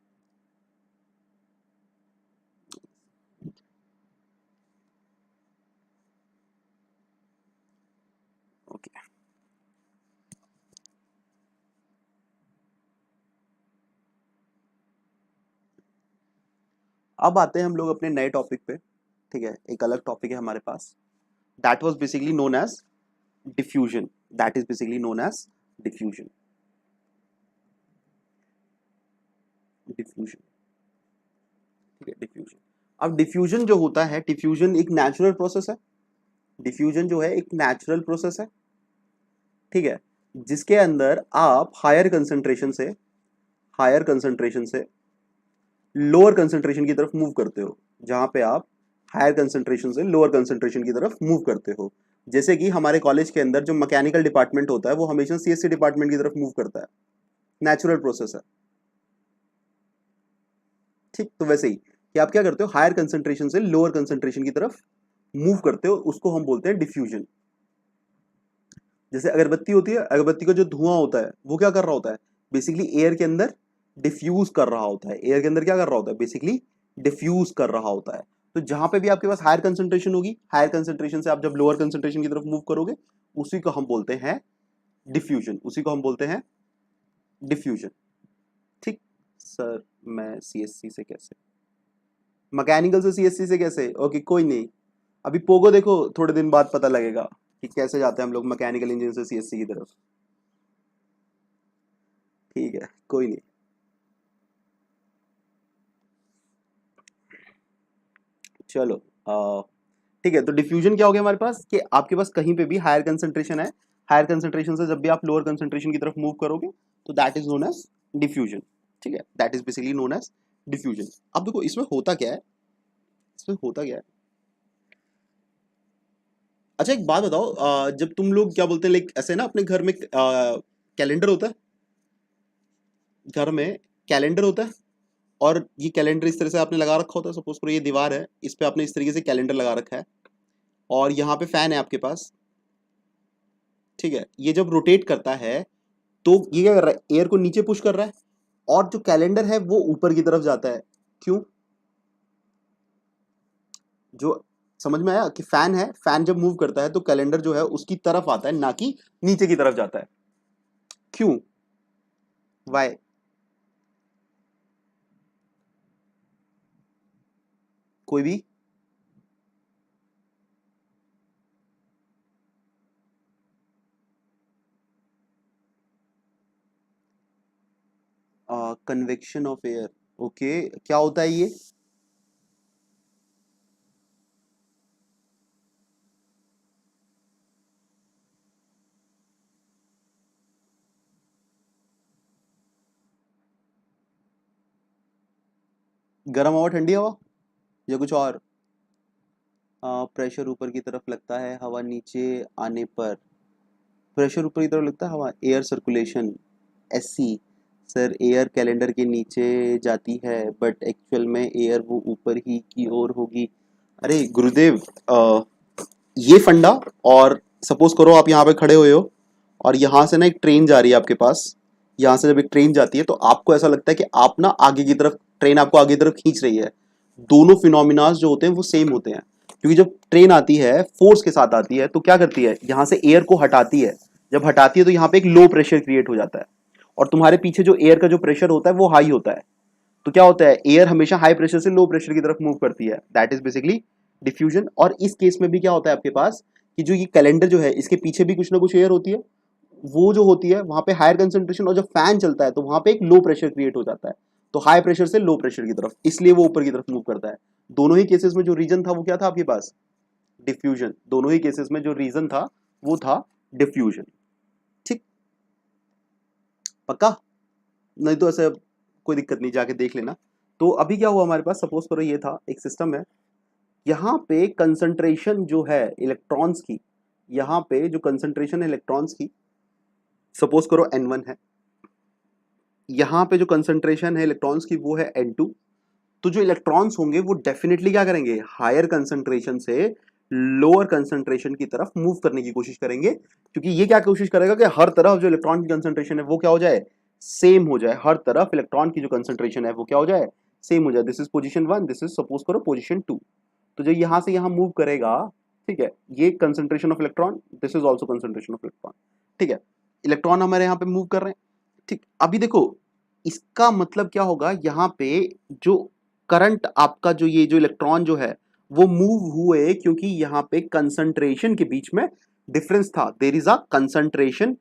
ओके अब आते हैं हम लोग अपने नए टॉपिक पे, ठीक है। एक अलग टॉपिक है हमारे पास, that was basically known as diffusion, that is basically known as diffusion, diffusion, ठीक है डिफ्यूजन। अब डिफ्यूजन जो होता है, डिफ्यूजन एक नेचुरल प्रोसेस है, डिफ्यूजन जो है एक नेचुरल प्रोसेस है, ठीक है, जिसके अंदर आप हायर कंसंट्रेशन से लोअर कंसंट्रेशन की तरफ मूव करते हो, जहां पे आप हायर कंसंट्रेशन से लोअर कंसंट्रेशन की तरफ मूव करते हो, जैसे कि हमारे कॉलेज के अंदर जो मैकेनिकल डिपार्टमेंट होता है वो हमेशा सीएससी डिपार्टमेंट की तरफ मूव करता है, नेचुरल प्रोसेस है, ठीक। तो वैसे ही कि आप क्या करते हो हायर कंसंट्रेशन से लोअर कंसंट्रेशन की तरफ मूव करते हो, उसको हम बोलते हैं डिफ्यूजन। जैसे अगरबत्ती होती है, अगरबत्ती का जो धुआं होता है वो क्या कर रहा होता है बेसिकली एयर के अंदर डिफ्यूज कर रहा होता है, एयर के अंदर क्या कर रहा होता है बेसिकली डिफ्यूज कर रहा होता है। तो जहां पे भी आपके पास हायर कंसंट्रेशन होगी, हायर कंसंट्रेशन से आप जब लोअर कंसंट्रेशन की तरफ मूव करोगे उसी को हम बोलते हैं डिफ्यूजन, उसी को हम बोलते हैं डिफ्यूजन, ठीक। सर मैं सीएससी से कैसे, मैकेनिकल से सीएससी से कैसे, ओके कोई नहीं, अभी पोगो देखो थोड़े दिन बाद पता लगेगा कि कैसे जाते हैं हम लोग मैकेनिकल इंजीनियर से सीएससी की तरफ, ठीक है कोई नहीं। चलो ठीक है, तो डिफ्यूजन क्या हो गया हमारे पास कि आपके पास कहीं पे भी हायर कंसंट्रेशन है, हायर कंसंट्रेशन से जब भी आप लोअर कंसंट्रेशन की तरफ मूव करोगे तो that is known as diffusion, ठीक है, that is basically known as diffusion. अब देखो इसमें होता क्या है, इसमें होता क्या है, अच्छा एक बात बताओ, जब तुम लोग क्या बोलते हैं लाइक ऐसे ना अपने घर में कैलेंडर होता है, घर में कैलेंडर होता है और ये कैलेंडर इस तरह से आपने लगा रखा होता है, सपोज करो ये दीवार है इस पे आपने इस तरीके से कैलेंडर लगा रखा है और यहाँ पे फैन है आपके पास, ठीक है, ये जब रोटेट करता है तो ये क्या कर रहा है एयर को नीचे पुश कर रहा है और जो कैलेंडर है वो ऊपर की तरफ जाता है, क्यों? जो समझ में आया कि फैन है, फैन जब मूव करता है तो कैलेंडर जो है उसकी तरफ आता है ना कि नीचे की तरफ जाता है, क्यों, वाई? कोई भी कन्वेक्शन ऑफ एयर, ओके क्या होता है ये? गर्म हवा ठंडी हवा या कुछ और? प्रेशर ऊपर की तरफ लगता है, हवा नीचे आने पर प्रेशर ऊपर की तरफ लगता है, हवा air circulation, SC sir air calendar के नीचे जाती है बट एक्चुअल में एयर वो ऊपर ही की ओर होगी। अरे गुरुदेव, ये फंडा, और सपोज करो आप यहाँ पे खड़े हुए हो और यहाँ से ना एक ट्रेन जा रही है आपके पास। यहाँ से जब एक ट्रेन जाती है तो आपको ऐसा लगता है कि आप ना आगे की तरफ, ट्रेन आपको आगे की तरफ खींच रही है। दोनों फिनोमिनाज जो होते हैं वो सेम होते हैं, क्योंकि जब ट्रेन आती है फोर्स के साथ आती है तो क्या करती है, यहाँ से एयर को हटाती है। जब हटाती है तो यहाँ पे एक लो प्रेशर क्रिएट हो जाता है, और तुम्हारे पीछे जो एयर का जो प्रेशर होता है वो हाई होता है। तो क्या होता है, एयर हमेशा हाई प्रेशर से लो प्रेशर की तरफ मूव करती है। That is basically diffusion. और इस केस में भी क्या होता है आपके पास कि जो ये कैलेंडर जो है इसके पीछे भी कुछ ना कुछ एयर होती है, वो जो होती है वहां पे हायर कंसंट्रेशन, और जब फैन चलता है तो वहां पे एक लो प्रेशर क्रिएट हो जाता है। तो हाई प्रेशर से लो प्रेशर की तरफ, इसलिए वो ऊपर की तरफ मूव करता है। दोनों ही केसेस में जो रीजन था वो क्या था आपके पास, डिफ्यूजन। दोनों ही केसेस में जो रीजन था वो था डिफ्यूजन। ठीक, पक्का? नहीं तो ऐसे कोई दिक्कत नहीं, जाके देख लेना। तो अभी क्या हुआ हमारे पास, सपोज करो ये था एक सिस्टम है, यहाँ पे कंसंट्रेशन जो है इलेक्ट्रॉन्स की, यहाँ पे जो कंसंट्रेशन है इलेक्ट्रॉन्स की, सपोज करो N1 है। यहाँ पे जो कंसंट्रेशन है इलेक्ट्रॉन्स की वो है N2। तो जो इलेक्ट्रॉन्स होंगे वो डेफिनेटली क्या करेंगे, हायर कंसंट्रेशन से लोअर कंसंट्रेशन की तरफ मूव करने की कोशिश करेंगे, क्योंकि ये क्या कोशिश करेगा कि हर तरफ जो इलेक्ट्रॉन की कंसंट्रेशन है वो क्या हो जाए, सेम हो जाए। हर तरफ इलेक्ट्रॉन की जो कंसंट्रेशन है वो क्या हो जाए, सेम हो जाए। This is position 1, this is suppose करो पोजीशन 2। तो जो यहां से यहां मूव करेगा, ठीक है, ये concentration of electron, this is also concentration of electron. ठीक है, इलेक्ट्रॉन हमारे यहाँ पे मूव कर रहे हैं। ठीक, अभी देखो इसका मतलब क्या होगा, यहाँ पे जो करंट आपका जो ये जो इलेक्ट्रॉन जो है वो मूव हुए, क्योंकि यहाँ पे कंसंट्रेशन के बीच में डिफरेंस था। There is a concentration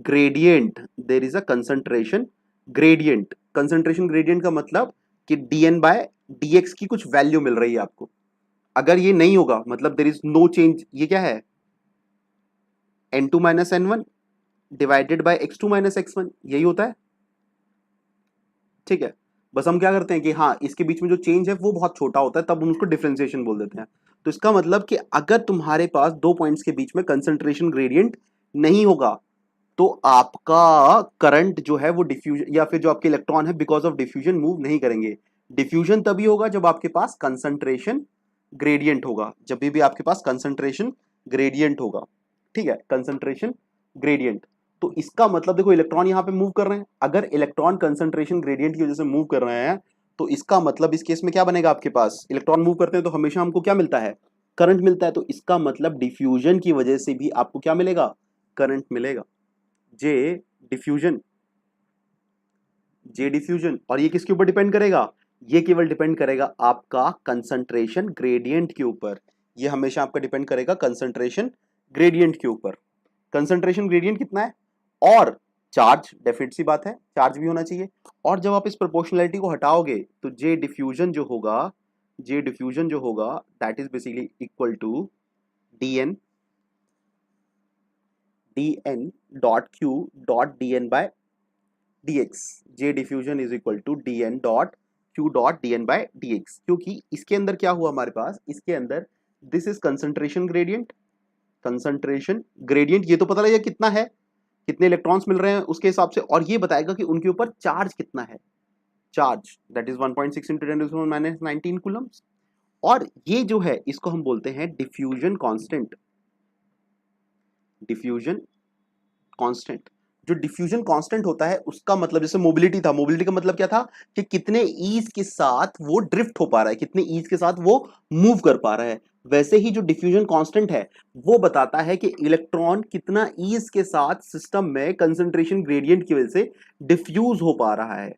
gradient, there is a concentration gradient. Concentration gradient का मतलब कि dN/dx की कुछ वैल्यू मिल रही है आपको। अगर ये नहीं होगा मतलब देयर इज नो चेंज। ये क्या है, N2 - N1 divided by X2 - X1, यही होता है। ठीक है, बस हम क्या करते हैं कि हाँ इसके बीच में जो चेंज है वो बहुत छोटा होता है, तब हम उसको डिफरेंशिएशन बोल देते हैं। तो इसका मतलब कि अगर तुम्हारे पास दो पॉइंट्स के बीच में कंसंट्रेशन ग्रेडियंट नहीं होगा तो आपका करंट जो है वो डिफ्यूजन, या फिर जो आपके इलेक्ट्रॉन है बिकॉज ऑफ डिफ्यूजन मूव नहीं करेंगे। डिफ्यूजन तभी होगा जब आपके पास कंसंट्रेशन ग्रेडियंट होगा, जब भी आपके पास कंसंट्रेशन ग्रेडियंट होगा। ठीक है, कंसंट्रेशन ग्रेडियंट। तो इसका मतलब देखो इलेक्ट्रॉन यहां पे मूव कर रहे हैं, अगर इलेक्ट्रॉन कंसंट्रेशन ग्रेडियंट की वजह से मूव कर रहे हैं तो इसका मतलब इस केस में क्या बनेगा, आपके पास इलेक्ट्रॉन मूव करते हैं तो हमेशा हमको क्या मिलता है, करंट मिलता है। तो इसका मतलब डिफ्यूजन की वजह से भी आपको क्या मिलेगा, करंट मिलेगा। जे डिफ्यूजन, जे डिफ्यूजन। और ये किसके ऊपर डिपेंड करेगा, ये केवल डिपेंड करेगा आपका कंसंट्रेशन ग्रेडियंट के ऊपर। ये हमेशा आपका डिपेंड करेगा कंसंट्रेशन ग्रेडियंट के ऊपर। कंसंट्रेशन ग्रेडियंट कितना है, और चार्ज, डेफिनेट सी बात है चार्ज भी होना चाहिए। और जब आप इस प्रोपोर्शनैलिटी को हटाओगे तो जे डिफ्यूजन जो होगा, जे डिफ्यूजन जो होगा that is basically equal to dn dot q dot dn/dx। J diffusion is equal to dn dot q dot dn/dx। क्योंकि इसके अंदर क्या हुआ हमारे पास, इसके अंदर this is concentration gradient, concentration gradient. ये तो पता लगा कितना है, कितने इलेक्ट्रॉन्स मिल रहे हैं उसके हिसाब से, और ये बताएगा कि उनके ऊपर चार्ज कितना है। Charge that is 1.6 × 10⁻⁹ Coulomb's. और ये जो है इसको हम बोलते हैं डिफ्यूजन कांस्टेंट। डिफ्यूजन कांस्टेंट, जो डिफ्यूजन कांस्टेंट होता है उसका मतलब, जैसे मोबिलिटी था, मोबिलिटी का मतलब क्या था कि कितने ईज के साथ वो ड्रिफ्ट हो पा रहा है, कितने ईज के साथ वो मूव कर पा रहा है। वैसे ही जो डिफ्यूजन कांस्टेंट है वो बताता है कि इलेक्ट्रॉन कितना ईज के साथ सिस्टम में कंसंट्रेशन ग्रेडियंट की वजह से डिफ्यूज हो पा रहा है,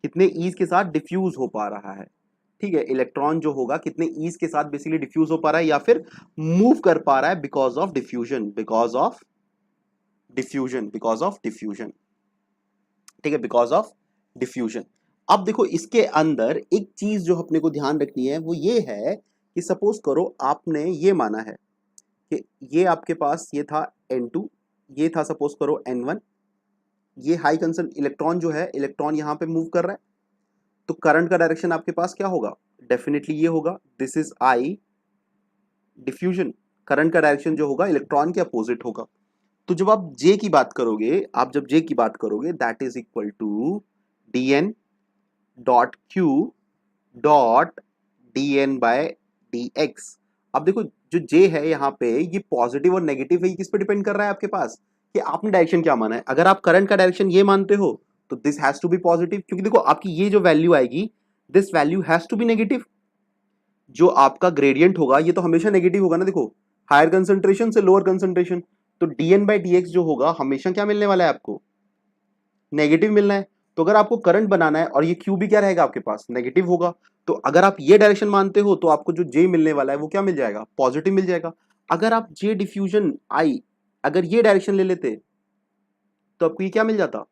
कितने ईज के साथ डिफ्यूज हो पा रहा है। ठीक है, इलेक्ट्रॉन जो होगा कितने ईज के साथ बेसिकली डिफ्यूज हो पा रहा है या फिर मूव कर पा रहा है because of diffusion, because of diffusion, because of diffusion. ठीक है, बिकॉज ऑफ डिफ्यूजन। अब देखो इसके अंदर एक चीज जो अपने को ध्यान रखनी है वो ये है कि सपोज करो आपने ये माना है कि ये आपके पास ये था N2, ये था सपोज करो N1, ये हाई कंसंट इलेक्ट्रॉन जो है, इलेक्ट्रॉन यहां पे मूव कर रहा है, तो करंट का डायरेक्शन आपके पास क्या होगा, डेफिनेटली ये होगा, this is I diffusion. Current का डायरेक्शन जो होगा इलेक्ट्रॉन के अपोजिट होगा। तो जब आप जे की बात करोगे, आप जब जे की बात करोगे that is equal to dn dot Q dot dn by dx। अब देखो जो जे है यहाँ पे ये पॉजिटिव और नेगेटिव है, ये किस पे डिपेंड कर रहा है आपके पास कि आपने डायरेक्शन क्या माना है। अगर आप करंट का डायरेक्शन ये मानते हो तो this has to be positive, क्योंकि देखो आपकी ये जो वैल्यू आएगी this value has to be negative. जो आपका ग्रेडियंट होगा ये तो हमेशा नेगेटिव होगा ना। देखो हायर कंसंट्रेशन से लोअर कंसंट्रेशन, तो dn बाई dx जो होगा हमेशा क्या मिलने वाला है आपको, नेगेटिव मिलना है। तो अगर आपको करंट बनाना है और ये क्यू भी क्या रहेगा आपके पास, नेगेटिव होगा, तो अगर आप ये डायरेक्शन मानते हो तो आपको जो जे मिलने वाला है वो क्या मिल जाएगा, पॉजिटिव मिल जाएगा। अगर आप जे डिफ्यूजन आई अगर ये डायरेक्शन ले लेते तो आपको ये क्या मिल जाता,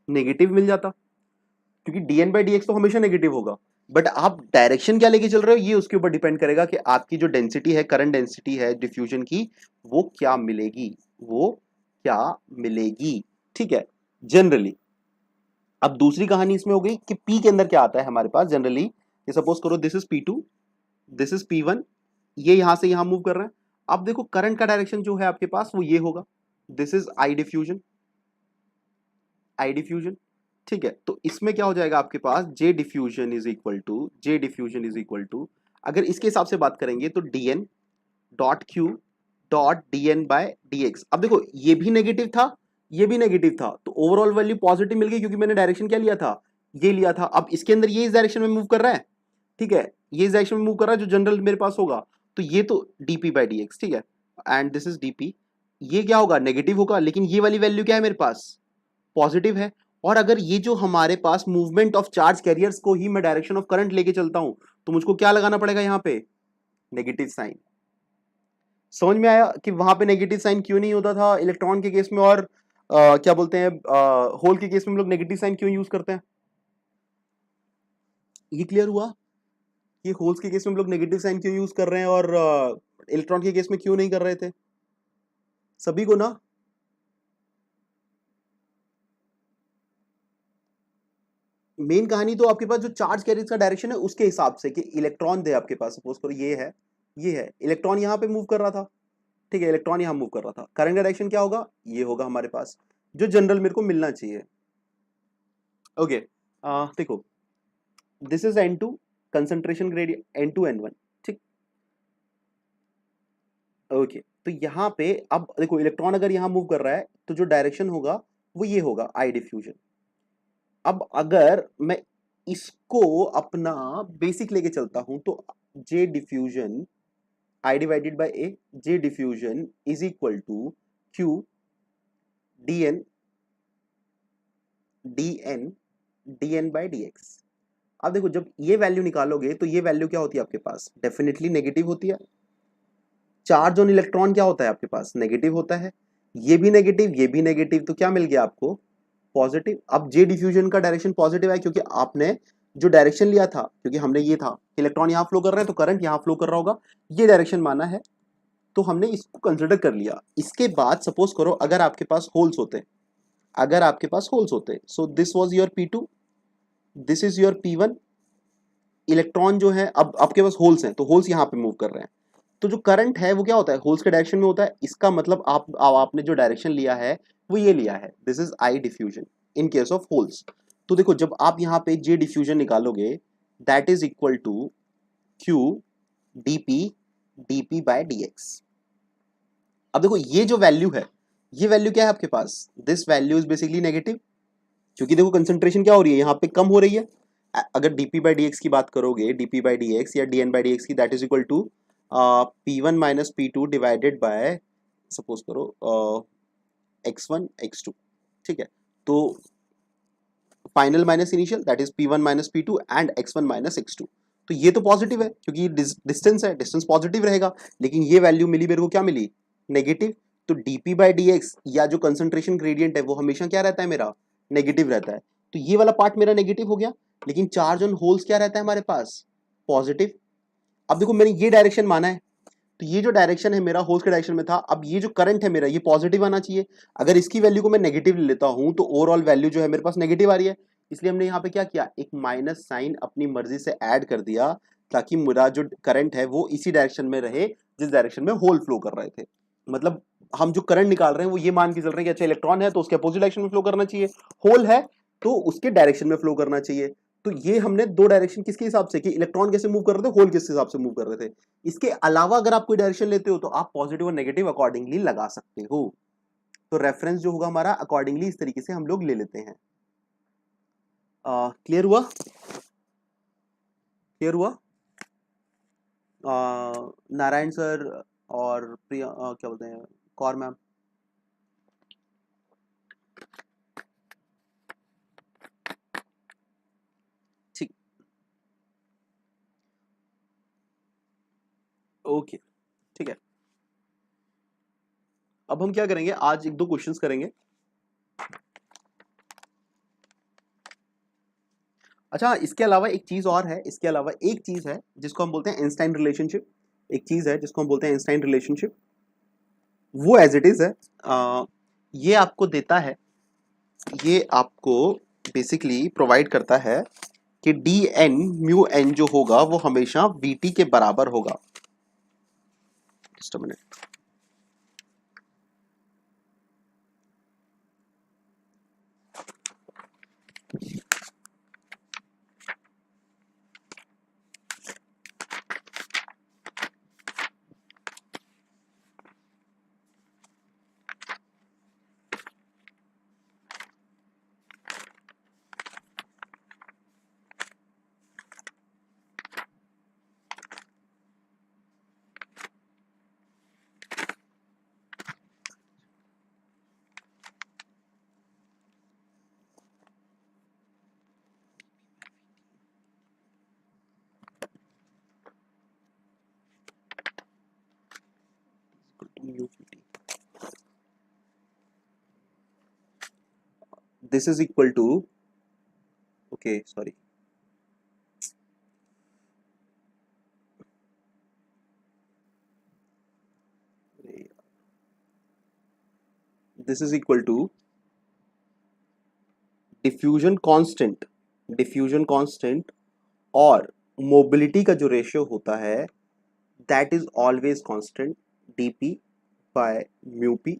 नेगेटिव मिल जाता, क्योंकि dn बाई dx तो हमेशा नेगेटिव होगा। बट आप डायरेक्शन क्या लेके चल रहे हो ये उसके ऊपर डिपेंड करेगा कि आपकी जो डेंसिटी है, करंट डेंसिटी है डिफ्यूजन की, वो क्या मिलेगी, वो क्या मिलेगी। ठीक है जनरली। अब दूसरी कहानी इसमें हो गई कि P के अंदर क्या आता है हमारे पास जनरली। ये सपोज करो this is P2, this is P1, ये यहां से यहां मूव कर रहे हैं। अब देखो करंट का डायरेक्शन जो है आपके पास वो ये होगा, this is I diffusion, I diffusion. ठीक है, तो इसमें क्या हो जाएगा आपके पास, J diffusion is equal to, J diffusion is equal to, अगर इसके हिसाब से बात करेंगे तो dn dot Q dot dn by dx। अब देखो ये भी नेगेटिव था, ये भी नेगेटिव था, तो ओवरऑल वैल्यू पॉजिटिव मिल गई क्योंकि मैंने डायरेक्शन क्या लिया था, ये लिया था। अब इसके अंदर ये इस डायरेक्शन में मूव कर रहा है, ठीक है, ये इस डायरेक्शन में मूव कर रहा है जो जनरल मेरे पास होगा, तो ये तो dp बाई dx, ठीक है, एंड दिस इज dp। ये क्या होगा, नेगेटिव होगा, लेकिन ये वाली वैल्यू क्या है मेरे पास, पॉजिटिव है। और अगर ये जो हमारे पास मूवमेंट ऑफ चार्ज कैरियर्स को ही मैं डायरेक्शन ऑफ करंट लेके चलता हूं तो मुझको क्या लगाना पड़ेगा यहाँ पे, नेगेटिव साइन। समझ में आया कि वहां पे नेगेटिव साइन क्यों नहीं होता था इलेक्ट्रॉन के केस में, और क्या बोलते हैं होल के केस में हम लोग नेगेटिव साइन क्यों यूज करते हैं। ये क्लियर हुआ कि होल्स के केस में हम लोग नेगेटिव साइन क्यों यूज कर रहे हैं और इलेक्ट्रॉन के केस में क्यों नहीं कर रहे थे, सभी को ना। मेन कहानी तो आपके पास जो चार्ज कैरियर्स का डायरेक्शन है उसके हिसाब से कि इलेक्ट्रॉन दे आपके पास, सपोज करो ये है इलेक्ट्रॉन यहाँ पे मूव कर रहा था, ठीक है, इलेक्ट्रॉन यहाँ मूव कर रहा था, करंट का डायरेक्शन क्या होगा, ये होगा हमारे पास जो जनरल मेरे को मिलना चाहिए। ओके देखो this is N2 concentration gradient, N2 N1, ठीक। ओके तो यहाँ पे अब देखो इलेक्ट्रॉन अगर यहाँ मूव कर रहा है तो जो डायरेक्शन होगा वो ये होगा, I डिफ्यूजन। अब अगर मैं इसको अपना बेसिक लेके चलता हूं तो J diffusion I divided by A, J diffusion is equal to Q dn dn dn by dx। अब देखो जब ये वैल्यू निकालोगे तो ये वैल्यू क्या होती है आपके पास, डेफिनेटली नेगेटिव होती है। चार्ज ऑन इलेक्ट्रॉन क्या होता है आपके पास, नेगेटिव होता है, ये भी नेगेटिव, ये भी नेगेटिव, तो क्या मिल गया आपको, पॉजिटिव। अब जे डिफ्यूजन का डायरेक्शन पॉजिटिव है क्योंकि आपने जो डायरेक्शन लिया था, क्योंकि हमने ये था इलेक्ट्रॉन यहाँ फ्लो कर रहे हैं तो करंट यहाँ फ्लो कर रहा होगा, ये डायरेक्शन माना है तो हमने इसको कंसिडर कर लिया। इसके बाद सपोज करो अगर आपके पास होल्स होते, अगर आपके पास होल्स होते, so this was your P2, this is your P1, electron जो है अब आपके पास होल्स हैं तो होल्स यहाँ पे मूव कर रहे हैं, तो जो करंट है वो क्या होता है, होल्स के डायरेक्शन में होता है। इसका मतलब आपने जो डायरेक्शन लिया है वो ये लिया है, this is I diffusion in case of holes. तो देखो जब आप यहाँ पे J डिफ्यूजन निकालोगे that is equal to Q dp dp by dx। अब देखो ये जो वैल्यू है, ये वैल्यू क्या है आपके पास, this value is basically negative, क्योंकि देखो कंसंट्रेशन क्या हो रही है यहाँ पे, कम हो रही है। अगर dp बाई dx की बात करोगे, dp बाई dx या dn बाई dx की, that is equal to p1 minus p2 divided by suppose करो x1 x2, ठीक है, तो final minus initial that is p1 minus p2 and x1 minus x2। तो ये तो पॉजिटिव है क्योंकि डिस्टेंस है, डिस्टेंस पॉजिटिव रहेगा, लेकिन ये वैल्यू मिली मेरे को क्या मिली, नेगेटिव। तो dp बाई dx या जो कंसंट्रेशन ग्रेडियंट है वो हमेशा क्या रहता है मेरा, नेगेटिव रहता है, तो ये वाला पार्ट मेरा नेगेटिव हो गया, लेकिन चार्ज ऑन होल्स क्या रहता है हमारे पास, पॉजिटिव। अब देखो मैंने ये डायरेक्शन माना है तो ये जो डायरेक्शन है मेरा होल्स के डायरेक्शन में था, अब ये जो करंट है मेरा ये पॉजिटिव आना चाहिए। अगर इसकी वैल्यू को मैं नेगेटिव ले लेता हूं तो ओवरऑल वैल्यू जो है मेरे पास नेगेटिव आ रही है, इसलिए हमने यहाँ पे क्या किया, एक माइनस साइन अपनी मर्जी से ऐड कर दिया ताकि मेरा जो करंट है वो इसी डायरेक्शन में रहे जिस डायरेक्शन में होल फ्लो कर रहे थे। मतलब हम जो करंट निकाल रहे हैं वो ये मान के चल रहे हैं कि अच्छा इलेक्ट्रॉन है तो उसके अपोजिट डायरेक्शन में फ्लो करना चाहिए, होल है तो उसके डायरेक्शन में फ्लो करना चाहिए। तो ये हमने दो डायरेक्शन किसके हिसाब से कि इलेक्ट्रॉन कैसे मूव कर रहे थे, होल किस हिसाब से मूव कर रहे थे। इसके अलावा अगर आप कोई डायरेक्शन लेते हो तो आप पॉजिटिव और नेगेटिव अकॉर्डिंगली लगा सकते हो। तो रेफरेंस जो होगा हमारा अकॉर्डिंगली इस तरीके से हम लोग ले लेते हैं। क्लियर हुआ? क्लियर हुआ? नारायण सर और प्रिया क्या बोलते हैं, कौर मैम? ठीक, ओके, ठीक है। अब हम क्या करेंगे, आज एक दो क्वेश्चंस करेंगे। अच्छा, इसके अलावा एक चीज और है, इसके अलावा एक चीज है जिसको हम बोलते हैं आइंस्टाइन रिलेशनशिप। एक चीज है जिसको हम बोलते हैं आइंस्टाइन रिलेशनशिप, वो एज इट इज है। ये आपको देता है, ये आपको बेसिकली प्रोवाइड करता है कि डी एन म्यू एन जो होगा वो हमेशा वी टी के बराबर होगा। Just a minute. This is equal to, okay, sorry, this is equal to diffusion constant, diffusion constant और मोबिलिटी का जो रेशियो होता है that is always constant, dp by mu p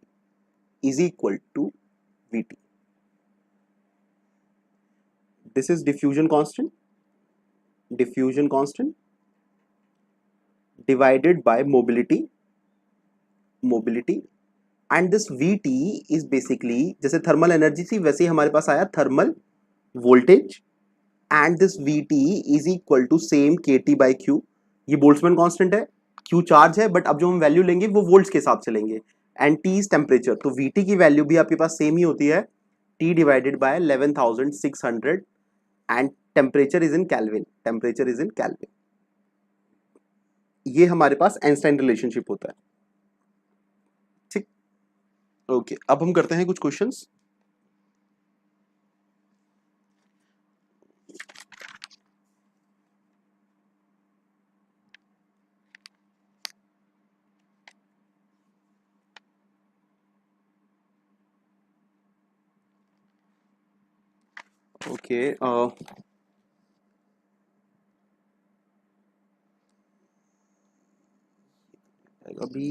is equal to vt। This is diffusion constant, diffusion constant divided by mobility, mobility, and this vt is basically जैसे थर्मल एनर्जी थी वैसे ही हमारे पास आया thermal voltage, and this vt is equal to same kt by q। ये बोल्ट्जमैन कांस्टेंट है, q चार्ज है, बट अब जो हम वैल्यू लेंगे वो वोल्ट्स के हिसाब से लेंगे, एंड t इज टेम्परेचर। तो vt की वैल्यू भी आपके पास सेम ही होती है, t divided by 11,600, and temperature is in kelvin, temperature is in kelvin. ये हमारे पास आइंस्टाइन रिलेशनशिप होता है। ठीक, ओके, अब हम करते हैं कुछ क्वेश्चंस। ओके, अभी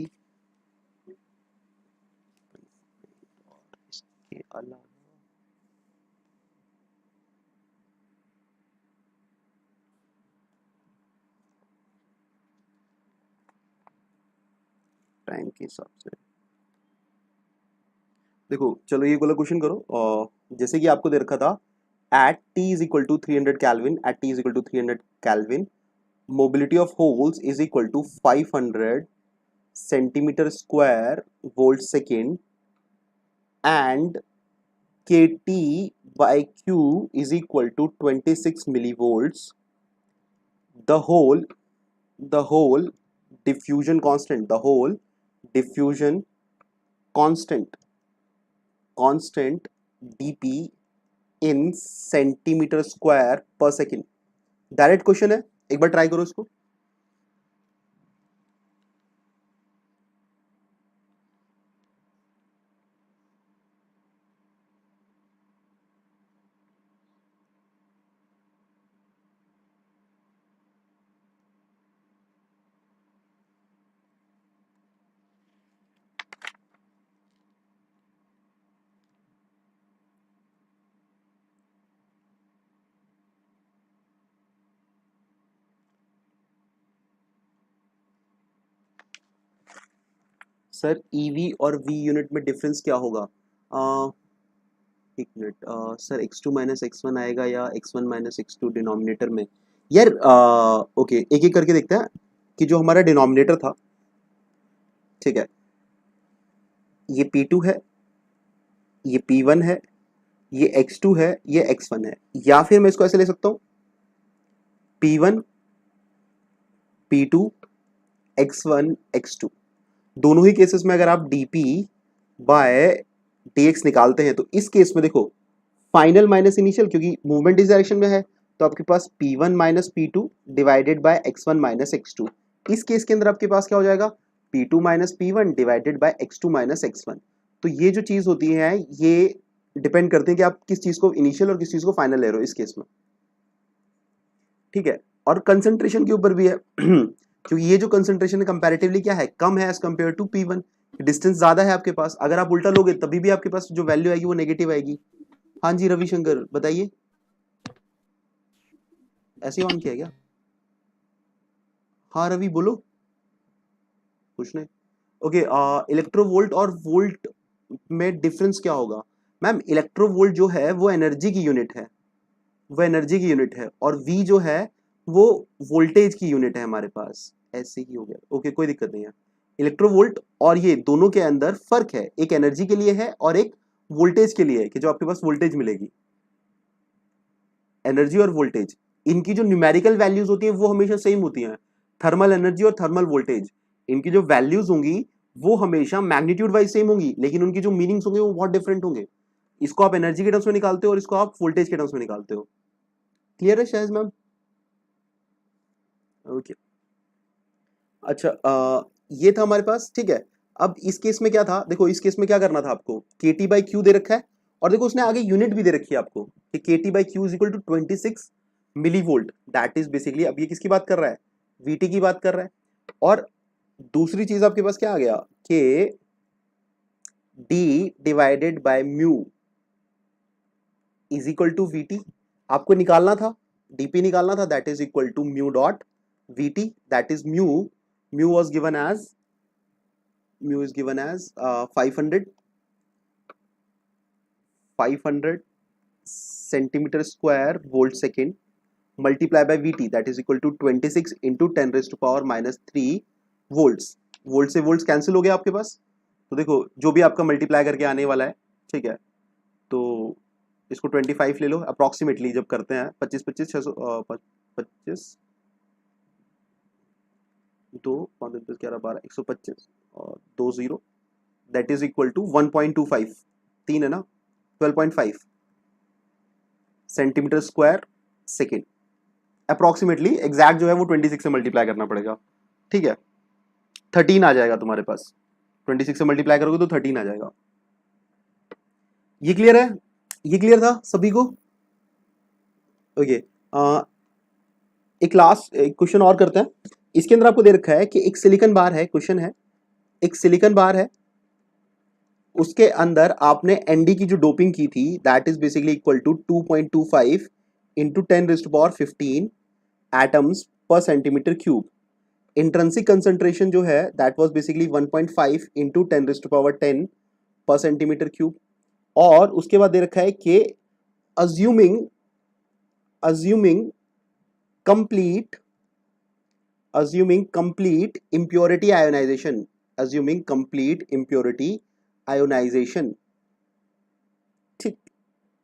इसके अलावा टाइम के हिसाब से देखो, चलो ये वाला क्वेश्चन करो। जैसे कि आपको दे रखा था at t is equal to 300 Kelvin, at t is equal to 300 Kelvin, mobility of holes is equal to 500 centimeter square volt second, and kt by q is equal to 26 millivolts. The whole diffusion constant, the whole diffusion constant dp in centimetre square पर सेकेंड। डायरेक्ट क्वेश्चन है, एक बार ट्राई करो इसको। सर ईवी और वी यूनिट में डिफरेंस क्या होगा? एक minute sir x2 minus x1 आएगा या x1 माइनस x2 डिनोमिनेटर में? यार ओके, एक एक करके देखते हैं कि जो हमारा डिनोमिनेटर था, ठीक है, ये P2 है, ये P1 है, ये x2 है, ये x1 है, या फिर मैं इसको ऐसे ले सकता हूं P1 P2 x1 x2। दोनों ही केसेस में अगर आप dp बाय dx निकालते हैं तो इस केस में देखो फाइनल माइनस इनिशियल, क्योंकि मूवमेंट इस डायरेक्शन में है, तो आपके पास P1 minus P2 divided bye x1 minus x2। इस केस के अंदर आपके पास क्या हो जाएगा? P2 minus P1 divided by x2 minus x1। तो ये जो चीज होती है ये डिपेंड करते हैं कि आप किस चीज को इनिशियल और किस चीज को फाइनल ले रहे हो इस केस में, ठीक है। और कंसंट्रेशन के ऊपर भी है क्योंकि ये जो कंसंट्रेशन है कंपैरेटिवली क्या है, कम है as compare to P1, distance ज्यादा है आपके पास। अगर आप उल्टा लोगे तभी भी आपके पास जो वैल्यू आएगी वो नेगेटिव आएगी। हाँ जी रविशंकर बताइए, ऐसे ऑन किया क्या? हाँ रवि बोलो, कुछ नहीं। ओके, इलेक्ट्रोवोल्ट और वोल्ट में डिफरेंस क्या होगा? मैम इलेक्ट्रोवोल्ट जो है वो एनर्जी की यूनिट है, वो एनर्जी की यूनिट है, और वी जो है वो वोल्टेज की यूनिट है हमारे पास। ऐसे ही हो गया, ओके कोई दिक्कत नहीं है। इलेक्ट्रोवोल्ट और ये दोनों के अंदर फर्क है, एक एनर्जी के लिए है और एक वोल्टेज के लिए है, कि जो आपके पास वोल्टेज मिलेगी। एनर्जी और वोल्टेज, इनकी जो न्यूमेरिकल वैल्यूज होती है वो हमेशा सेम होती हैं। थर्मल एनर्जी और थर्मल वोल्टेज, इनकी जो वैल्यूज होंगी वो हमेशा मैग्नीट्यूड वाइज सेम होंगी, लेकिन उनकी जो मीनिंग्स होंगे वो बहुत डिफरेंट होंगे। इसको आप एनर्जी के टर्म्स में निकालते हो और इसको आप वोल्टेज के टर्म्स में निकालते हो। क्लियर है शायद मैम? ओके अच्छा, ये था हमारे पास, ठीक है। अब इस केस में क्या था, देखो इस केस में क्या करना था आपको, KT बाई क्यू दे रखा है, और देखो उसने आगे यूनिट भी दे रखी है आपको कि KT by Q is equal to 26 millivolt. That is basically, अब ये किसकी बात कर रहा है? VT की बात कर रहा है। और दूसरी चीज आपके पास क्या आ गया कि D divided by mu is equal to VT। आपको निकालना था, DP निकालना था, that is equal to mu dot VT, that is mu was given as 500 centimetre square volt second multiply by VT, that is equal to 26 into 10 raise to power minus 3 volts. Volt से वोल्ट्स कैंसिल हो गया आपके पास, तो देखो जो भी आपका मल्टीप्लाई करके आने वाला है, ठीक है, तो इसको 25 ले लो अप्रोक्सीमेटली, जब करते हैं 25 25 25 दो 5 10 11 12 125 और 2 0, दैट इज इक्वल टू 1.25, 3 है ना, 12.5 centimetre square second. Approximately, exact जो है वो 26 से मल्टीप्लाई करना पड़ेगा, ठीक है। 13 आ जाएगा तुम्हारे पास, 26 से मल्टीप्लाई करोगे तो 13 आ जाएगा। ये क्लियर है? ये क्लियर था सभी को? ओके, एक लास्ट एक क्वेश्चन और करते हैं। इसके अंदर आपको दे रखा है कि एक सिलिकॉन बार है, क्वेश्चन है एक सिलिकॉन बार है, उसके अंदर आपने एनडी की जो डोपिंग की थी that is basically equal to 2.25 into 10 raise to power 15 atoms per centimetre cube. Intrinsic concentration जो है that was basically 1.5 into 10 raise to power 10 per centimetre cube. और उसके बाद दे रखा है कि assuming complete impurity ionization, assuming complete impurity ionization, ठीक,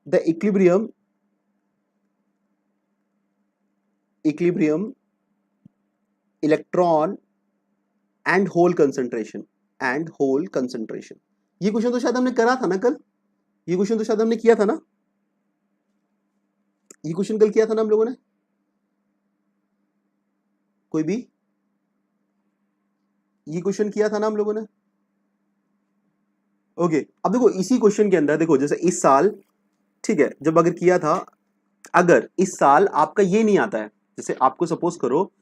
the equilibrium electron and hole concentration ये क्वेश्चन तो शायद हमने करा था ना कल, ये क्वेश्चन तो शायद हमने किया था ना, ये क्वेश्चन कल किया था ना हम लोगों ने, कोई भी ये क्वेश्चन किया था ना हम लोगों ने? ओके अब देखो इसी क्वेश्चन के अंदर देखो, जैसे इस साल, ठीक है, जब अगर किया था, अगर इस साल आपका ये नहीं आता है, जैसे आपको सपोज करो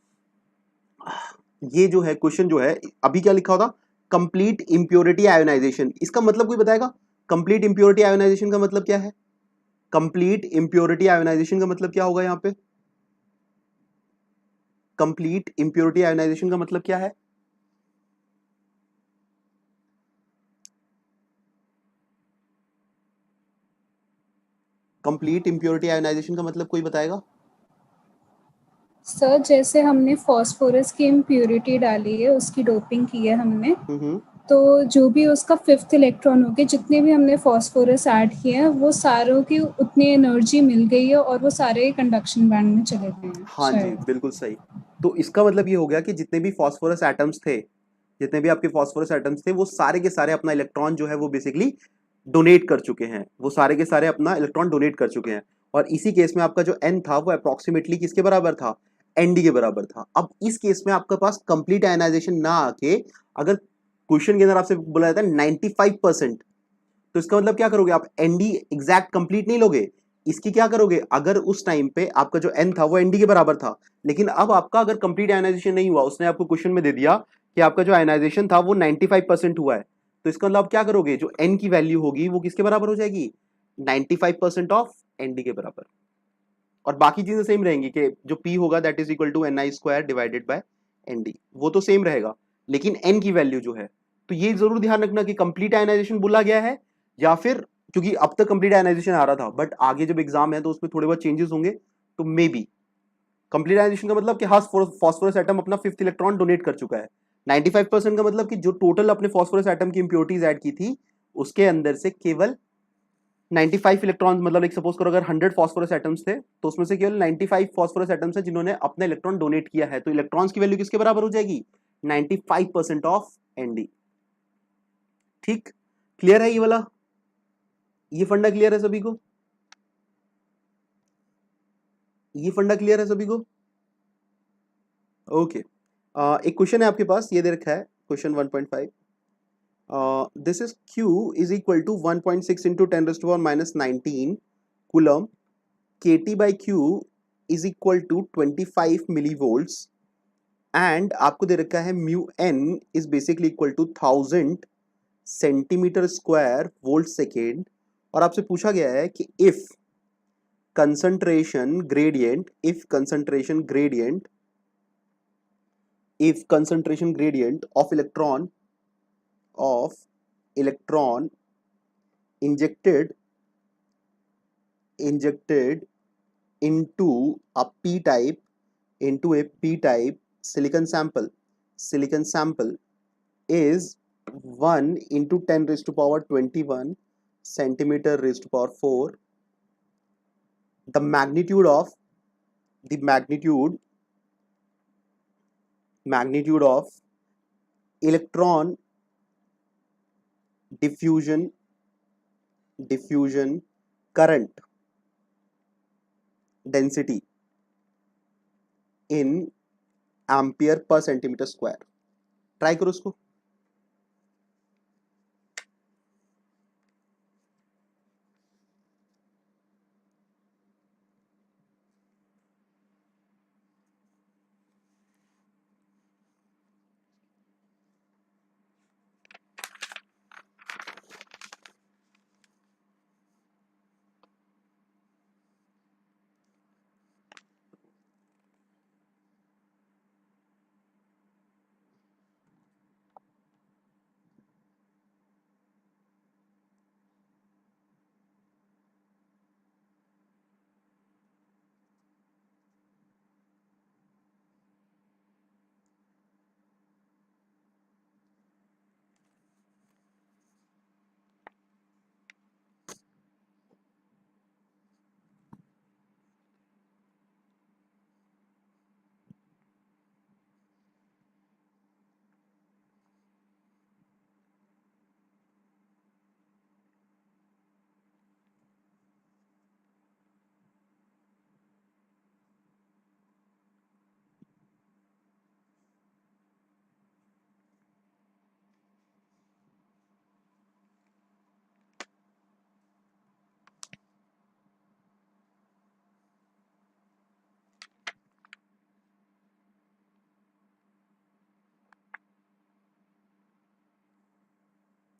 ये जो है क्वेश्चन जो है अभी क्या लिखा होता, कंप्लीट इंप्योरिटी आयोनाइजेशन, इसका मतलब कोई बताएगा? कंप्लीट इंप्योरिटी आयोनाइजेशन का मतलब क्या है? कंप्लीट इंप्योरिटी आयोनाइजेशन का मतलब क्या होगा यहां पे? कंप्लीट इंप्योरिटी आयोनाइजेशन का मतलब क्या है? कंप्लीट इम्प्योरिटी आयोनाइजेशन का मतलब कोई बताएगा? सर जैसे हमने फास्फोरस की इम्प्योरिटी डाली है, उसकी डोपिंग की है हमने, तो जो भी उसका 5th इलेक्ट्रॉन हो गया, जितने भी हमने फास्फोरस ऐड किए हैं वो सारों की उतनी एनर्जी मिल गई है और वो सारे कंडक्शन बैंड में चले गए हैं। हाँ जी, बिल्कुल सही। तो इसका मतलब ये हो गया कि जितने भी फास्फोरस एटम्स थे, जितने भी आपके फास्फोरस एटम्स थे, वो सारे के सारे अपना इलेक्ट्रॉन जो है वो बेसिकली डोनेट कर चुके हैं, वो सारे के सारे अपना इलेक्ट्रॉन डोनेट कर चुके हैं। और इसी केस में आपका जो एन था वो अप्रोक्सीमेटली किसके बराबर था? एनडी के बराबर था। अब इस केस में आपके पास कंप्लीट आयनाइजेशन ना आके अगर क्वेश्चन के अंदर आपसे बोला जाता है 95%, तो इसका मतलब क्या करोगे आप? एनडी एग्जैक्ट कंप्लीट नहीं लोगे, इसकी क्या करोगे? अगर उस टाइम पे आपका जो एन था वो एनडी के बराबर था, लेकिन अब आपका अगर कंप्लीट आयनाइजेशन नहीं हुआ, उसने आपको क्वेश्चन में दे दिया कि आपका जो आयनाइजेशन था वो 95% हुआ है, तो इसका मतलब आप क्या करोगे? जो एन की वैल्यू होगी वो किसके बराबर हो जाएगी? 95% ऑफ एनडी के बराबर। और बाकी चीजें सेम रहेंगी कि जो पी होगा that is equal to N I square divided by N D, वो तो सेम रहेगा, लेकिन एन की वैल्यू जो है, तो ये जरूर ध्यान रखना कि कंप्लीट आयनाइजेशन बोला गया है या फिर, क्योंकि अब तक कंप्लीट आयनाइजेशन आ रहा था, बट आगे जब एग्जाम है तो उसमें थोड़े बहुत चेंजेस होंगे, तो मे बी कंप्लीट आयनाइजेशन का मतलब कि हाँ फॉस्फोरस एटम अपना 5th इलेक्ट्रॉन डोनेट कर चुका है। 95% का मतलब कि जो टोटल अपने फॉस्फोरस एटम की इंप्योरिटीज ऐड की थी उसके अंदर से केवल 95 इलेक्ट्रॉन, मतलब एक सपोज करो अगर 100 फास्फोरस एटम्स थे तो उसमें से केवल 95 फास्फोरस एटम्स हैं जिन्होंने अपना इलेक्ट्रॉन डोनेट किया है, तो इलेक्ट्रॉन्स की वैल्यू किसके बराबर हो जाएगी? 95% ऑफ एनडी। ठीक, क्लियर है ये वाला? ये फंडा क्लियर है सभी को? ये फंडा क्लियर है सभी को? ओके। एक क्वेश्चन है आपके पास, ये दे रखा है question 1.5। This is Q is equal to 1.6 into 10⁻⁻19 coulomb, KT by Q is equal to 25 millivolts, and आपको दे रखा है mu n is basically equal to 1000 centimetre square volt second, और आपसे पूछा गया है कि if concentration gradient, if concentration gradient of electron injected into a p-type silicon sample is 1 into 10 raised to power 21 centimeter raised to power 4, the magnitude of electron diffusion current density in ampere per centimeter square। Try करो उसको।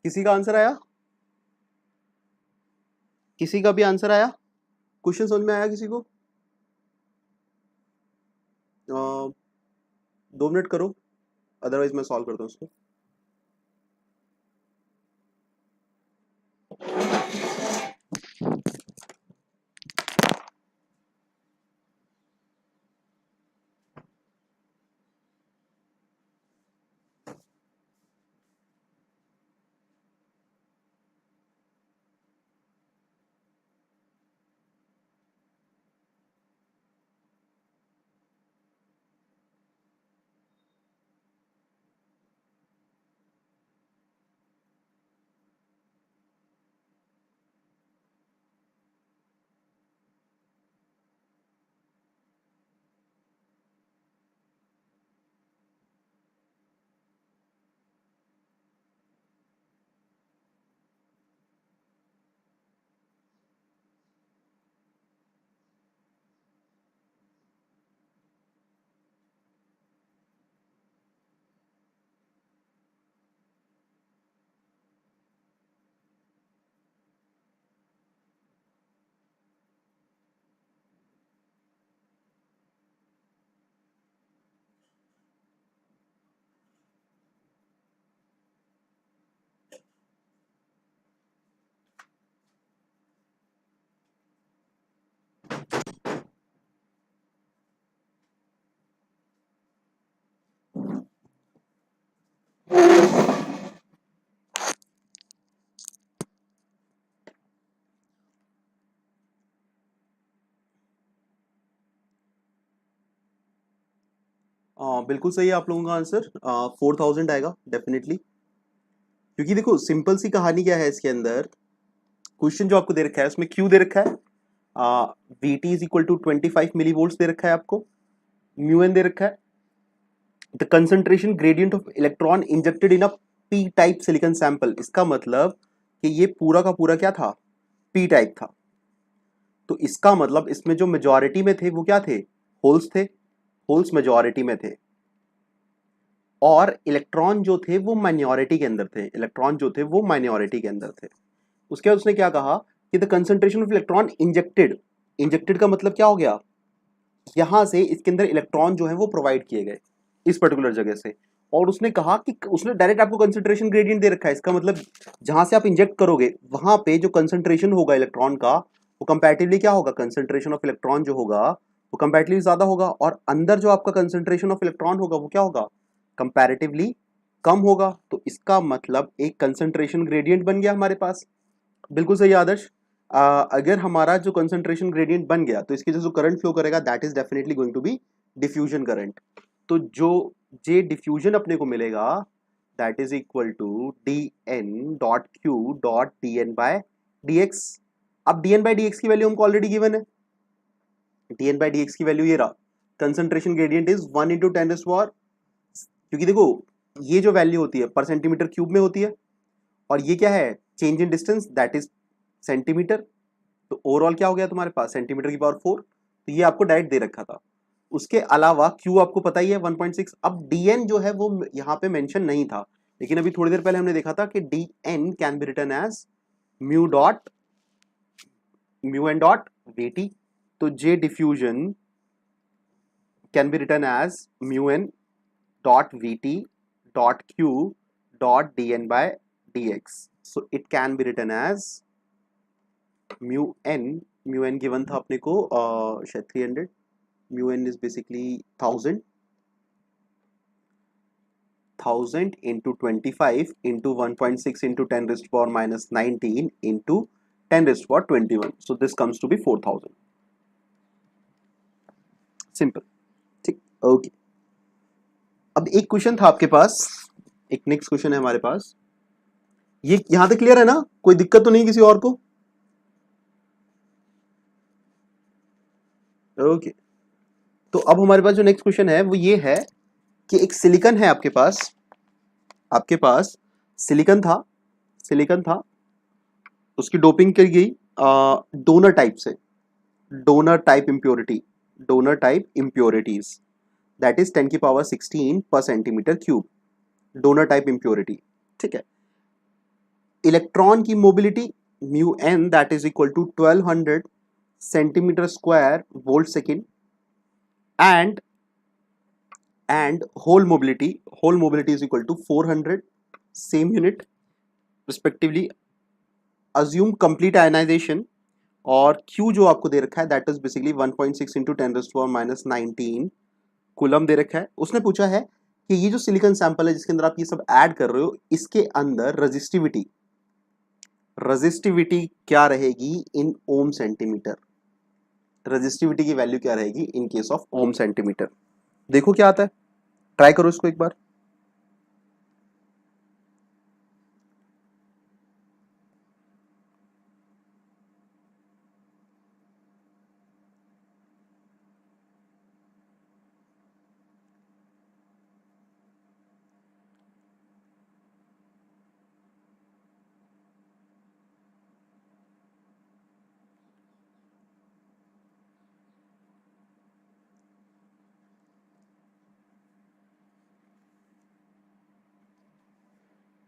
किसी का आंसर आया? किसी का भी आंसर आया? क्वेश्चन समझ में आया किसी को? 2 मिनट करो, अदरवाइज मैं सॉल्व करता हूँ उसको। बिल्कुल सही है आप लोगों का आंसर। 4000 आएगा डेफिनेटली, क्योंकि देखो सिंपल सी कहानी क्या है इसके अंदर। क्वेश्चन जो आपको दे रखा है उसमें क्यू दे रखा है, V T is equal to 25 millivolt दे रखा है आपको, म्यू एन दे रखा है, the concentration gradient of electron injected in a P type silicon sample. इसका मतलब कि ये पूरा का पूरा क्या था, पी टाइप था। तो इसका मतलब इसमें जो मेजॉरिटी में थे वो क्या थे, होल्स थे, होल्स मेजॉरिटी में थे, और इलेक्ट्रॉन जो थे वो माइनॉरिटी के अंदर थे, इलेक्ट्रॉन जो थे वो माइनॉरिटी के अंदर थे। उसके बाद उसने क्या कहा कि the concentration of electron injected, injected का मतलब क्या हो गया, यहां से इसके अंदर इलेक्ट्रॉन जो है वो प्रोवाइड किए गए इस पर्टिकुलर जगह से। और उसने कहा कि उसने डायरेक्ट आपको कंसंट्रेशन ग्रेडियंट दे रखा है, इसका मतलब जहां से आप इंजेक्ट करोगे वहां पे जो कंसंट्रेशन होगा इलेक्ट्रॉन का वो कंपैरेटिवली क्या होगा, कंसंट्रेशन ऑफ इलेक्ट्रॉन जो होगा वो कंपैरेटिवली ज्यादा होगा, और अंदर जो आपका कंसंट्रेशन ऑफ इलेक्ट्रॉन होगा वो क्या होगा, कंपैरेटिवली कम होगा। तो इसका मतलब एक कंसंट्रेशन ग्रेडियंट बन गया हमारे पास। बिल्कुल सही आदर्श। अगर हमारा जो कंसंट्रेशन ग्रेडियंट बन गया तो इसके जो करंट फ्लो करेगा that is definitely going to be diffusion current. तो जो जे डिफ्यूजन अपने को मिलेगा that is equal to D N dot Q dot D N by D X. अब D N by D X की वैल्यू हमको ऑलरेडी गिवन है, D N by D X की वैल्यू ये रहा, कंसंट्रेशन ग्रेडियंट इज 1 इंटू 10⁻, क्योंकि देखो ये जो वैल्यू होती है पर सेंटीमीटर क्यूब में होती है, और ये क्या है, change in distance that is centimetre. तो ओवरऑल क्या हो गया तुम्हारे पास सेंटीमीटर की पावर 4। तो ये आपको डायरेक्ट दे रखा था। उसके अलावा Q आपको पता ही है 1.6। अब dn जो है वो यहाँ पे मेंशन नहीं था, लेकिन अभी थोड़ी देर पहले हमने देखा था कि dn can be written as mu dot mu N dot VT. तो J diffusion can be written as mu N dot VT dot Q dot D N by D X. So it can be written as mu N given था अपने को शायद 300, mu N is basically 1000 into 25 into 1.6 into 10 raised to power minus 19 into 10 raised to power 21. So this comes to be 4000. Simple, ठीक, ओके। अब एक क्वेश्चन था आपके पास, एक नेक्स्ट क्वेश्चन है हमारे पास। ये यहां तक क्लियर है ना, कोई दिक्कत तो नहीं किसी और को? ओके, तो अब हमारे पास जो नेक्स्ट क्वेश्चन है वो ये है कि एक सिलिकॉन है आपके पास, आपके पास सिलिकॉन था, सिलिकॉन था, उसकी डोपिंग की गई डोनर टाइप से, donor type impurity, donor type impurities that is 10 की power 16 per centimetre cube, donor type impurity, ठीक है। इलेक्ट्रॉन की mobility mu N that is equal to 1200 centimetre square volt second, and whole mobility is equal to 400 same unit respectively. assume complete ionization, और Q जो आपको दे रखा है that is basically 1.6 into 10⁻⁻19 coulomb दे रखा है। उसने पूछा है कि ये जो सिलिकॉन सैंपल है जिसके अंदर आप ये सब ऐड कर रहे हो इसके अंदर रजिस्टिविटी, रजिस्टिविटी क्या रहेगी इन ओम सेंटीमीटर, रजिस्टिविटी की वैल्यू क्या रहेगी in case of ohm centimetre. देखो क्या आता है, ट्राई करो इसको एक बार।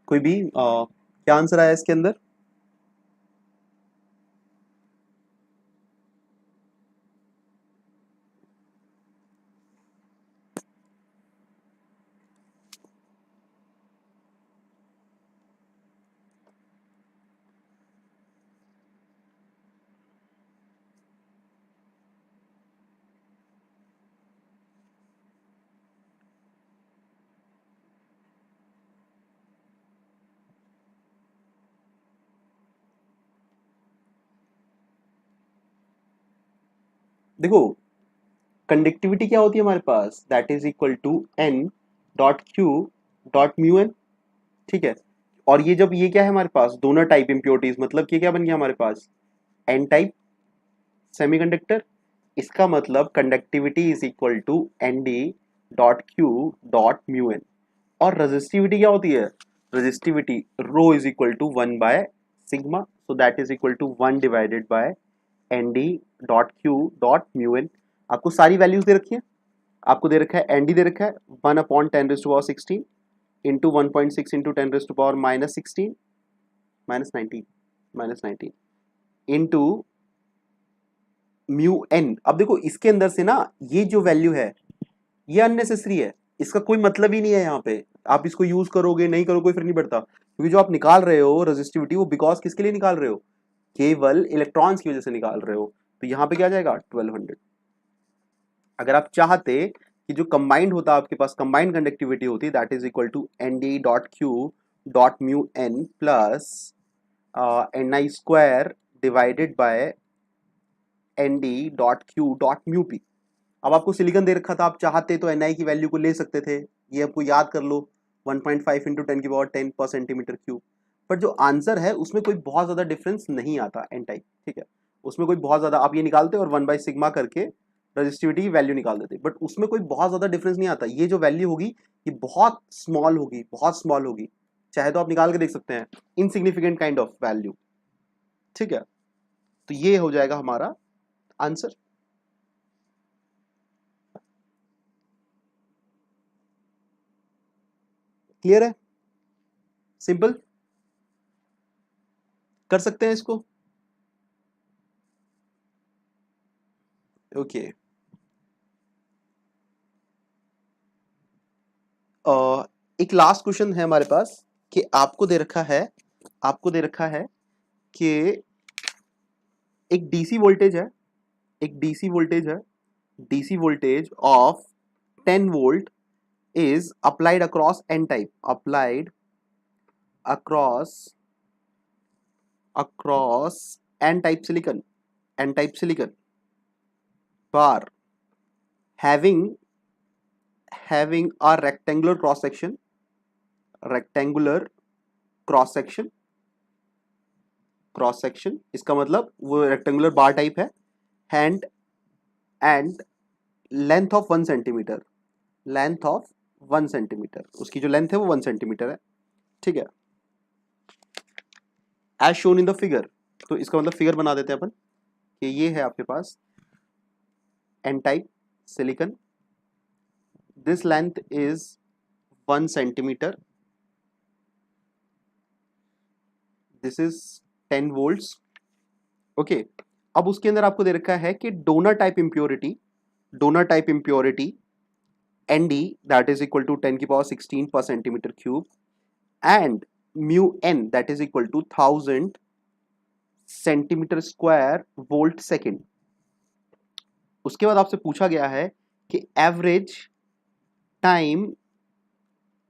कोई भी क्या आंसर आया इसके अंदर? देखो कंडक्टिविटी क्या होती है हमारे पास, that is equal to n dot Q dot mu N, ठीक है। और ये जब ये क्या है हमारे पास, दोनों टाइप इम्प्योरिटीज, मतलब कि क्या बन गया हमारे पास, एन टाइप सेमीकंडक्टर, इसका मतलब conductivity is equal to N D dot Q dot mu N. और रेजिस्टिविटी क्या होती है, resistivity rho is equal to 1 by sigma, so that is equal to 1 divided by N D dot Q dot mu N. आपको सारी वैल्यूज दे रखी है, आपको दे रखा है एन डी दे रखा है 1/10⁻16 into 1.6 into 10⁻−16 -19 into mu N. अब देखो इसके अंदर से ना ये जो वैल्यू है ये अननेसेसरी है, इसका कोई मतलब ही नहीं है यहाँ पे, आप इसको यूज करोगे नहीं करोगे कोई फर्क नहीं पड़ता, क्योंकि जो आप निकाल रहे हो रेजिस्टिविटी वो बिकॉज किसके लिए निकाल रहे हो, केवल इलेक्ट्रॉन्स की वजह से निकाल रहे हो, तो यहाँ पे क्या आ जाएगा 1200। अगर आप चाहते कि जो कंबाइंड होता आपके पास कंबाइंड कंडक्टिविटी होती that is equal to N D dot Q dot mu N plus N I square divided by N D dot Q dot mu P. अब आपको सिलिकॉन दे रखा था, आप चाहते तो एन आई की वैल्यू को ले सकते थे, ये आपको याद कर लो 1.5 इंटू 10⁻10 पर सेंटीमीटर क्यूब, पर जो आंसर है उसमें कोई बहुत ज्यादा डिफरेंस नहीं आता एन टाइप, ठीक है, उसमें कोई बहुत ज्यादा, आप ये निकालते और 1 बाई सिग्मा करके रजिस्टिविटी की वैल्यू निकाल देते, बट उसमें कोई बहुत ज्यादा डिफरेंस नहीं आता, ये जो वैल्यू होगी ये बहुत स्मॉल होगी, बहुत स्मॉल होगी, चाहे तो आप निकाल के देख सकते हैं, इनसिग्निफिकेंट काइंड ऑफ वैल्यू, ठीक है। तो ये हो जाएगा हमारा आंसर। क्लियर है, सिंपल, कर सकते हैं इसको, ओके। एक लास्ट क्वेश्चन है हमारे पास कि आपको दे रखा है, आपको दे रखा है कि एक डीसी वोल्टेज है, एक डीसी वोल्टेज है, DC voltage of 10 volt is applied across n type, applied across n type silicon, n type silicon bar having a rectangular cross section, rectangular cross section, cross section इसका मतलब वो rectangular bar type है, and length of 1 centimetre, length of 1 centimetre, उसकी जो लेंथ है वो 1 सेंटीमीटर है, ठीक है, as shown in the figure. तो इसका मतलब फिगर बना देते हैं अपन कि ये है आपके पास N type silicon, this length is 1 centimetre, this is 10 volts, okay. अब उसके अंदर आपको दे रखा है कि donor type impurity, donor type impurity ND that is equal to 10⁻16 per centimeter cube and mu n that is equal to 1000 centimetre square volt second. उसके बाद आपसे पूछा गया है कि average time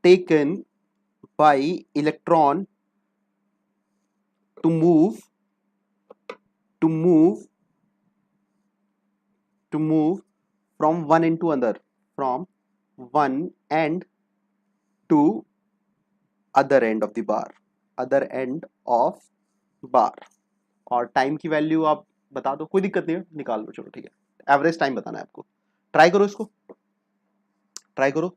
taken by electron to move from one end to other, from one end to other end of the bar, other end of bar, और टाइम की वैल्यू आप बता दो, कोई दिक्कत नहीं है, निकाल लो, चलो ठीक है, एवरेज टाइम बताना है आपको, ट्राई करो इसको, ट्राई करो।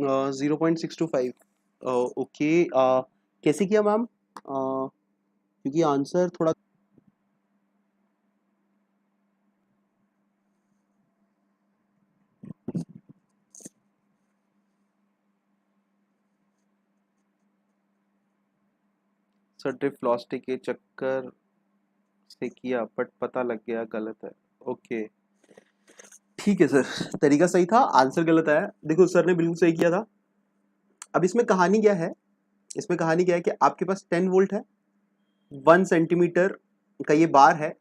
0.625। ओके, कैसे किया मैम? क्योंकि आंसर थोड़ा सर ड्रिफ्ट वेलोसिटी के चक्कर से किया बट पता लग गया गलत है। ओके ठीक है सर, तरीका सही था, आंसर गलत आया। देखो सर ने बिल्कुल सही किया था। अब इसमें कहानी क्या है, इसमें कहानी क्या है कि आपके पास 10 वोल्ट है, 1 सेंटीमीटर का ये बार है।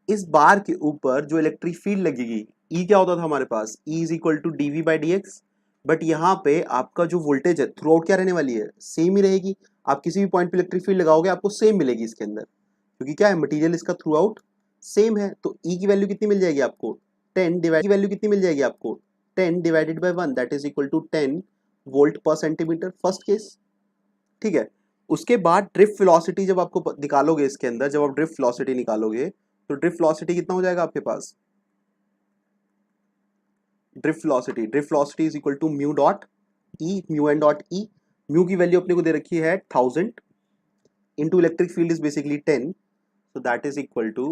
इस बार के ऊपर जो इलेक्ट्रिक फील्ड लगेगी, ई क्या होता था हमारे पास, E is equal to D V by D X. But यहाँ पे आपका जो वोल्टेज है थ्रू आउट क्या रहने वाली है, सेम ही रहेगी। आप किसी भी पॉइंट पे इलेक्ट्रिक फील्ड लगाओगे आपको सेम मिलेगी इसके अंदर, क्योंकि क्या है, मटेरियल इसका थ्रू आउट सेम है। तो ई की वैल्यू कितनी मिल जाएगी आपको, 10 डिवाइड की वैल्यू कितनी मिल जाएगी आपको, 10 divided by 1 that is equal to 10 volt per centimetre, first case. ठीक है, उसके बाद ड्रिफ्ट वेलोसिटी जब आपको निकालोगे इसके अंदर, जब आप ड्रिफ्ट वेलोसिटी निकालोगे तो ड्रिफ्ट वेलोसिटी कितना हो जाएगा आपके पास, drift velocity is equal to mu dot E, mu N dot E. Mu की वैल्यू अपने को दे रखी है 1000 into electric field is basically 10, so that is equal to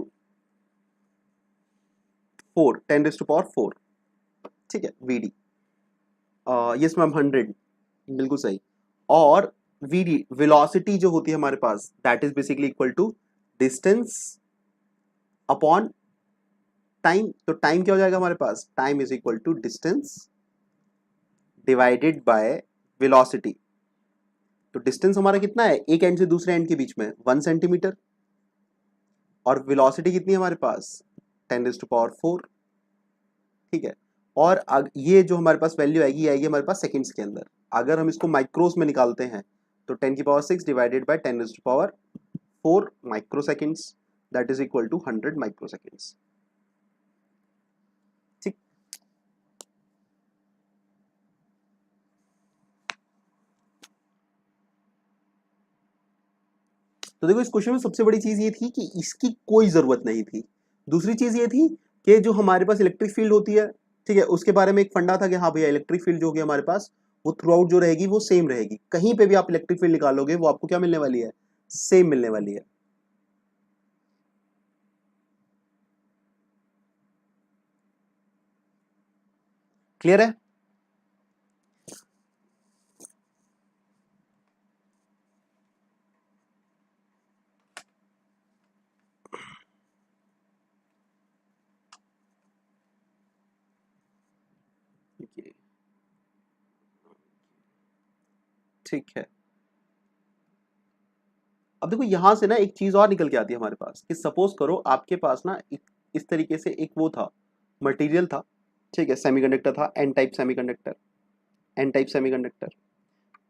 4, 10 raised to power 4। ठीक है, VD, यस मैम 100, बिल्कुल सही। और VD वेलोसिटी जो होती है हमारे पास, that is basically equal to distance upon time. तो टाइम क्या हो जाएगा हमारे पास, time is equal to distance divided by velocity. तो डिस्टेंस हमारा कितना है, एक एंड से दूसरे एंड के बीच में 1 सेंटीमीटर, और वेलोसिटी कितनी है हमारे पास, 10 raised to power 4। ठीक है, और ये जो हमारे पास वैल्यू आएगी, ये आएगी हमारे पास सेकंड्स के अंदर। अगर हम इसको माइक्रोस में निकालते हैं तो 10 की power 6 divided by 10 raised to power 4 micro seconds, that is equal to 100 micro seconds. ठीक, तो देखो इस क्वेश्चन में सबसे बड़ी चीज ये थी कि इसकी कोई जरूरत नहीं थी। दूसरी चीज ये थी कि जो हमारे पास इलेक्ट्रिक फील्ड होती है, ठीक है, उसके बारे में एक फंडा था कि हाँ भैया इलेक्ट्रिक फील्ड जो होगी हमारे पास वो थ्रू आउट जो रहेगी वो सेम रहेगी। कहीं पे भी आप इलेक्ट्रिक फील्ड निकालोगे वो आपको क्या मिलने वाली है, सेम मिलने वाली है। क्लियर है? ठीक है, अब देखो यहां से ना एक चीज और निकल के आती है हमारे पास कि सपोज करो आपके पास ना इस तरीके से एक वो था, मटेरियल था, ठीक है, सेमीकंडक्टर था, N type semiconductor, N type semiconductor.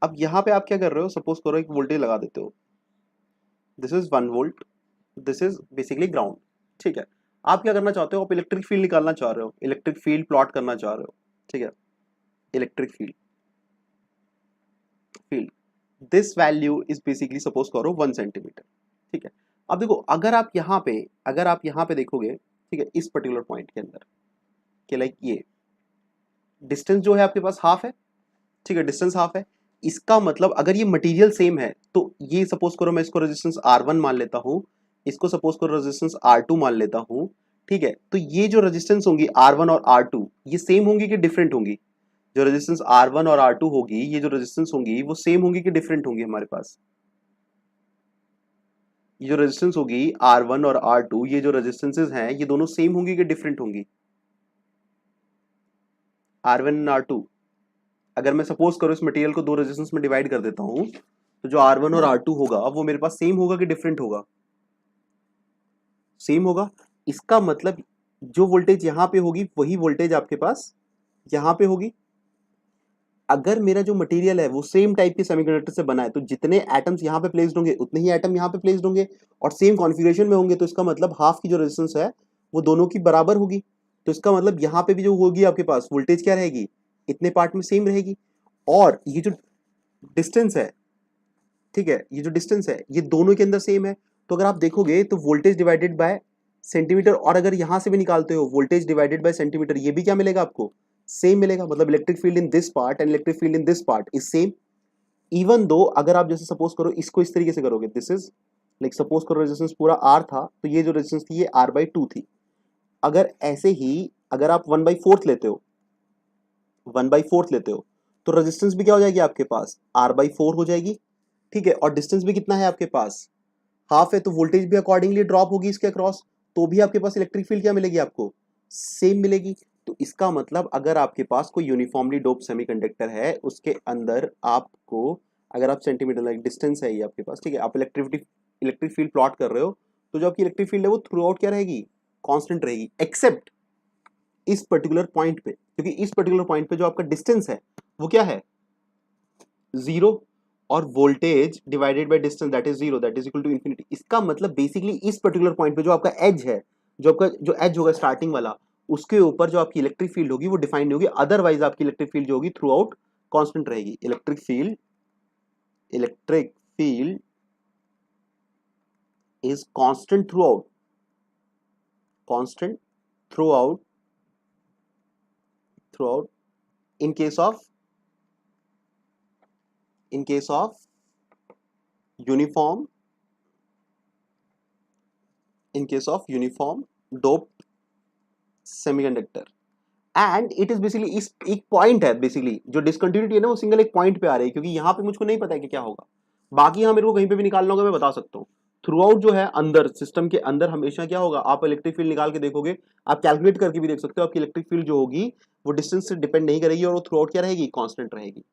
अब यहाँ पे आप क्या कर रहे हो, सपोज करो एक वोल्टेज लगा देते हो, this is 1 volt, this is basically ground. ठीक है, आप क्या करना चाहते हो, आप इलेक्ट्रिक फील्ड निकालना चाह रहे हो, इलेक्ट्रिक फील्ड प्लॉट करना चाह रहे हो। ठीक है, electric field, this value is basically suppose करो 1 सेंटीमीटर। ठीक है, अब देखो अगर आप यहाँ पे देखोगे, ठीक है, इस पर्टिकुलर पॉइंट के अंदर कि लाइक ये डिस्टेंस जो है आपके पास हाफ है, ठीक है, डिस्टेंस हाफ है। इसका मतलब अगर ये मटेरियल सेम है तो ये सपोज करो मैं इसको रेजिस्टेंस R1 मान लेता हूँ, इसको सपोज करो रेजिस्टेंस R2 मान लेता हूँ। ठीक है, तो ये जो रेजिस्टेंस होंगी R1 और R2 ये सेम होंगी कि डिफरेंट होंगी, जो रेजिस्टेंस R1 और R2 होगी, ये जो रेजिस्टेंस होंगी वो सेम होंगी कि डिफरेंट होंगी हमारे पास, ये जो रेजिस्टेंस होगी R1 और R2, ये जो रेजिस्टेंसेस हैं ये दोनों सेम होंगी कि डिफरेंट होंगी, R1 और R2। अगर मैं सपोज करो इस मटेरियल को दो रेजिस्टेंस में डिवाइड कर देता हूं तो जो R1 और R2 होगा वो मेरे पास सेम होगा कि डिफरेंट होगा, सेम होगा। इसका मतलब जो वोल्टेज यहां पे होगी वही वोल्टेज आपके पास यहां पे होगी। अगर मेरा जो मटेरियल है वो सेम टाइप के सेमीकंडक्टर से बना है तो जितने एटम्स यहाँ पे प्लेस्ड होंगे उतने ही एटम यहाँ पे प्लेस्ड होंगे और सेम कॉन्फ़िगरेशन में होंगे, तो इसका मतलब हाफ की जो रेजिस्टेंस है वो दोनों की बराबर होगी। तो इसका मतलब यहाँ पे भी जो होगी आपके पास वोल्टेज क्या रहेगी, इतने पार्ट में सेम रहेगी। और ये जो डिस्टेंस है, ठीक है, ये जो डिस्टेंस है ये दोनों के अंदर सेम है। तो अगर आप देखोगे तो वोल्टेज डिवाइडेड बाय सेंटीमीटर, और अगर यहां से भी निकालते हो वोल्टेज डिवाइडेड बाय सेंटीमीटर, ये भी क्या मिलेगा आपको, सेम मिलेगा, मतलब electric field in this part and electric field in this part is same, even though अगर आप जैसे सपोज करो इसको इस तरीके से करोगे, दिस इज लाइक सपोज करो रेजिस्टेंस पूरा R था, तो ये जो रेजिस्टेंस थी ये R/2 थी। अगर ऐसे ही अगर आप 1/4 लेते हो, 1/4 लेते हो तो रेजिस्टेंस भी क्या हो जाएगी आपके पास, R/4 हो जाएगी, ठीक है। और डिस्टेंस भी कितना है आपके पास, हाफ है, तो वोल्टेज भी अकॉर्डिंगली ड्रॉप होगी इसके अक्रॉस, तो भी आपके पास इलेक्ट्रिक फील्ड क्या मिलेगी आपको, सेम मिलेगी। तो इसका मतलब अगर आपके पास कोई यूनिफॉर्मली डोप सेमीकंडक्टर है, उसके अंदर आपको, अगर आप सेंटीमीटर लाइक डिस्टेंस है ये आपके पास, ठीक है, आप इलेक्ट्रिक फील्ड प्लॉट कर रहे हो, तो जो आपकी इलेक्ट्रिक फील्ड है वो थ्रू आउट क्या रहेगी, कांस्टेंट रहेगी, एक्सेप्ट इस पर्टिकुलर पॉइंट पे, क्योंकि इस पर्टिकुलर पॉइंट पे जो आपका डिस्टेंस है वो क्या है, 0, और voltage divided by distance that is 0, that is equal to infinity. इसका मतलब बेसिकली इस पर्टिकुलर पॉइंट पे जो आपका एज है, जो एज होगा स्टार्टिंग वाला, उसके ऊपर जो आपकी इलेक्ट्रिक फील्ड होगी वो डिफाइंड होगी, अदरवाइज आपकी इलेक्ट्रिक फील्ड जो होगी थ्रू आउट कॉन्स्टेंट रहेगी। Electric field is constant throughout in case of uniform doped semiconductor, and it is basically इस एक पॉइंट है, बेसिकली जो डिसकंटिन्यूटी है ना वो सिंगल एक पॉइंट पे आ रही है, क्योंकि यहाँ पे मुझको नहीं पता है कि क्या होगा, बाकी यहाँ मेरे को कहीं पे भी निकालना होगा मैं बता सकता हूँ। थ्रू आउट जो है अंदर सिस्टम के अंदर हमेशा क्या होगा, आप इलेक्ट्रिक फील्ड निकाल के देखोगे, आप कैलकुलेट करके भी देख सकते हो, आपकी इलेक्ट्रिक फील्ड जो होगी वो डिस्टेंस से डिपेंड नहीं करेगी और वो थ्रू आउट क्या रहेगी, कांस्टेंट रहेगी,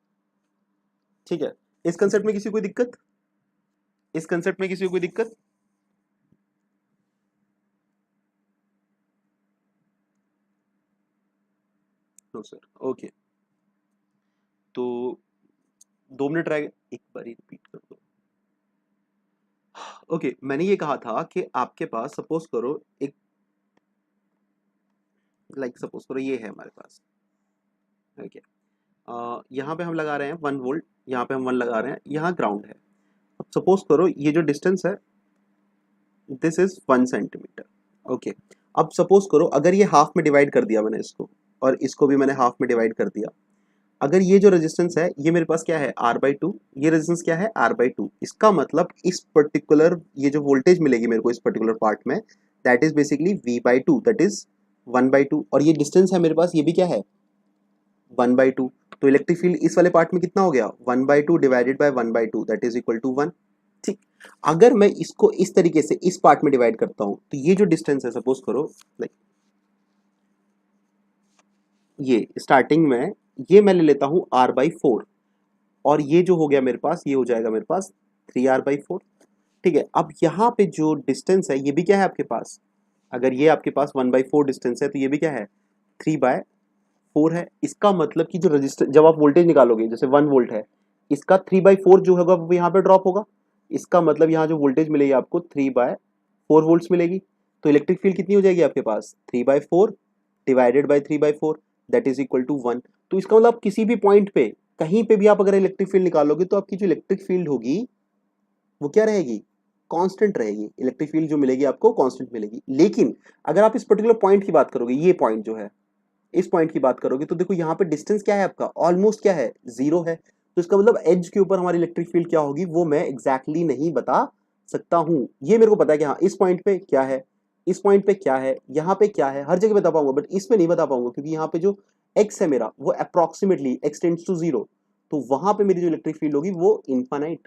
ठीक है। इस कंसेप्ट में किसी को कोई दिक्कत, नो सर, ओके। तो 2 मिनट रह गए, एक बार रिपीट कर दो। ओके, मैंने ये कहा था कि आपके पास सपोज करो एक सपोज करो ये है हमारे पास, ओके, यहाँ पे हम लगा रहे हैं 1 वोल्ट, यहाँ पे हम 1 लगा रहे हैं, यहाँ ग्राउंड है। अब सपोज करो ये जो डिस्टेंस है दिस इज 1 सेंटीमीटर, ओके। अब सपोज करो अगर ये हाफ में डिवाइड कर दिया मैंने इसको, और इसको भी मैंने हाफ में डिवाइड कर दिया, अगर ये जो रेजिस्टेंस है ये मेरे पास क्या है, R/2, ये रेजिस्टेंस क्या है, R/2, इसका मतलब इस पर्टिकुलर ये जो वोल्टेज मिलेगी मेरे को इस पर्टिकुलर पार्ट में, that is basically V/2, that is 1/2, और ये डिस्टेंस है मेरे पास, ये भी क्या है 1/2, तो इलेक्ट्रिक फील्ड इस वाले पार्ट में कितना हो गया, 1/2 divided by 1/2 that is equal to 1, ठीक। अगर मैं इसको इस तरीके से इस पार्ट में डिवाइड करता हूं, तो ये जो डिस्टेंस है सपोज करो लाइक ये स्टार्टिंग में ये मैं ले लेता हूं R/4, और ये जो हो गया मेरे पास, ये हो जाएगा मेरे पास 3R/4, ठीक है। अब यहाँ पे जो डिस्टेंस है ये भी क्या है आपके पास, अगर ये आपके पास 1/4 डिस्टेंस है तो ये भी क्या है 3/4 है। इसका मतलब कि जो रजिस्टर जब आप वोल्टेज निकालोगे, जैसे 1 वोल्ट है, इसका 3/4 जो होगा वो यहाँ पे ड्रॉप होगा, इसका मतलब यहाँ जो वोल्टेज मिलेगी आपको 3/4 वोल्ट्स मिलेगी, तो इलेक्ट्रिक फील्ड कितनी हो जाएगी आपके पास, 3/4 divided by 3/4 that is equal to 1। तो इसका मतलब किसी भी पॉइंट पे कहीं पे भी आप अगर इलेक्ट्रिक फील्ड निकालोगे तो आपकी जो इलेक्ट्रिक फील्ड होगी वो क्या रहेगी, कांस्टेंट रहेगी, इलेक्ट्रिक फील्ड जो मिलेगी आपको कांस्टेंट मिलेगी। लेकिन अगर आप इस पर्टिकुलर पॉइंट की बात करोगे, ये पॉइंट जो है इस पॉइंट की बात करोगे, तो देखो यहाँ पे डिस्टेंस क्या है आपका, ऑलमोस्ट क्या है 0 है, तो इसका मतलब एज के ऊपर हमारी इलेक्ट्रिक फील्ड क्या होगी वो मैं एग्जैक्टली नहीं बता सकता हूँ। ये मेरे को पता है कि हाँ इस पॉइंट पे क्या है, इस पॉइंट पे क्या है, यहाँ पे क्या है, हर जगह बता पाऊंगा, बट इसमें नहीं बता पाऊंगा, क्योंकि यहाँ पे जो x है मेरा वो अप्रोक्सीमेटली x टेंड्स टू 0, तो वहां पे मेरी जो इलेक्ट्रिक फील्ड होगी वो इनफाइनाइट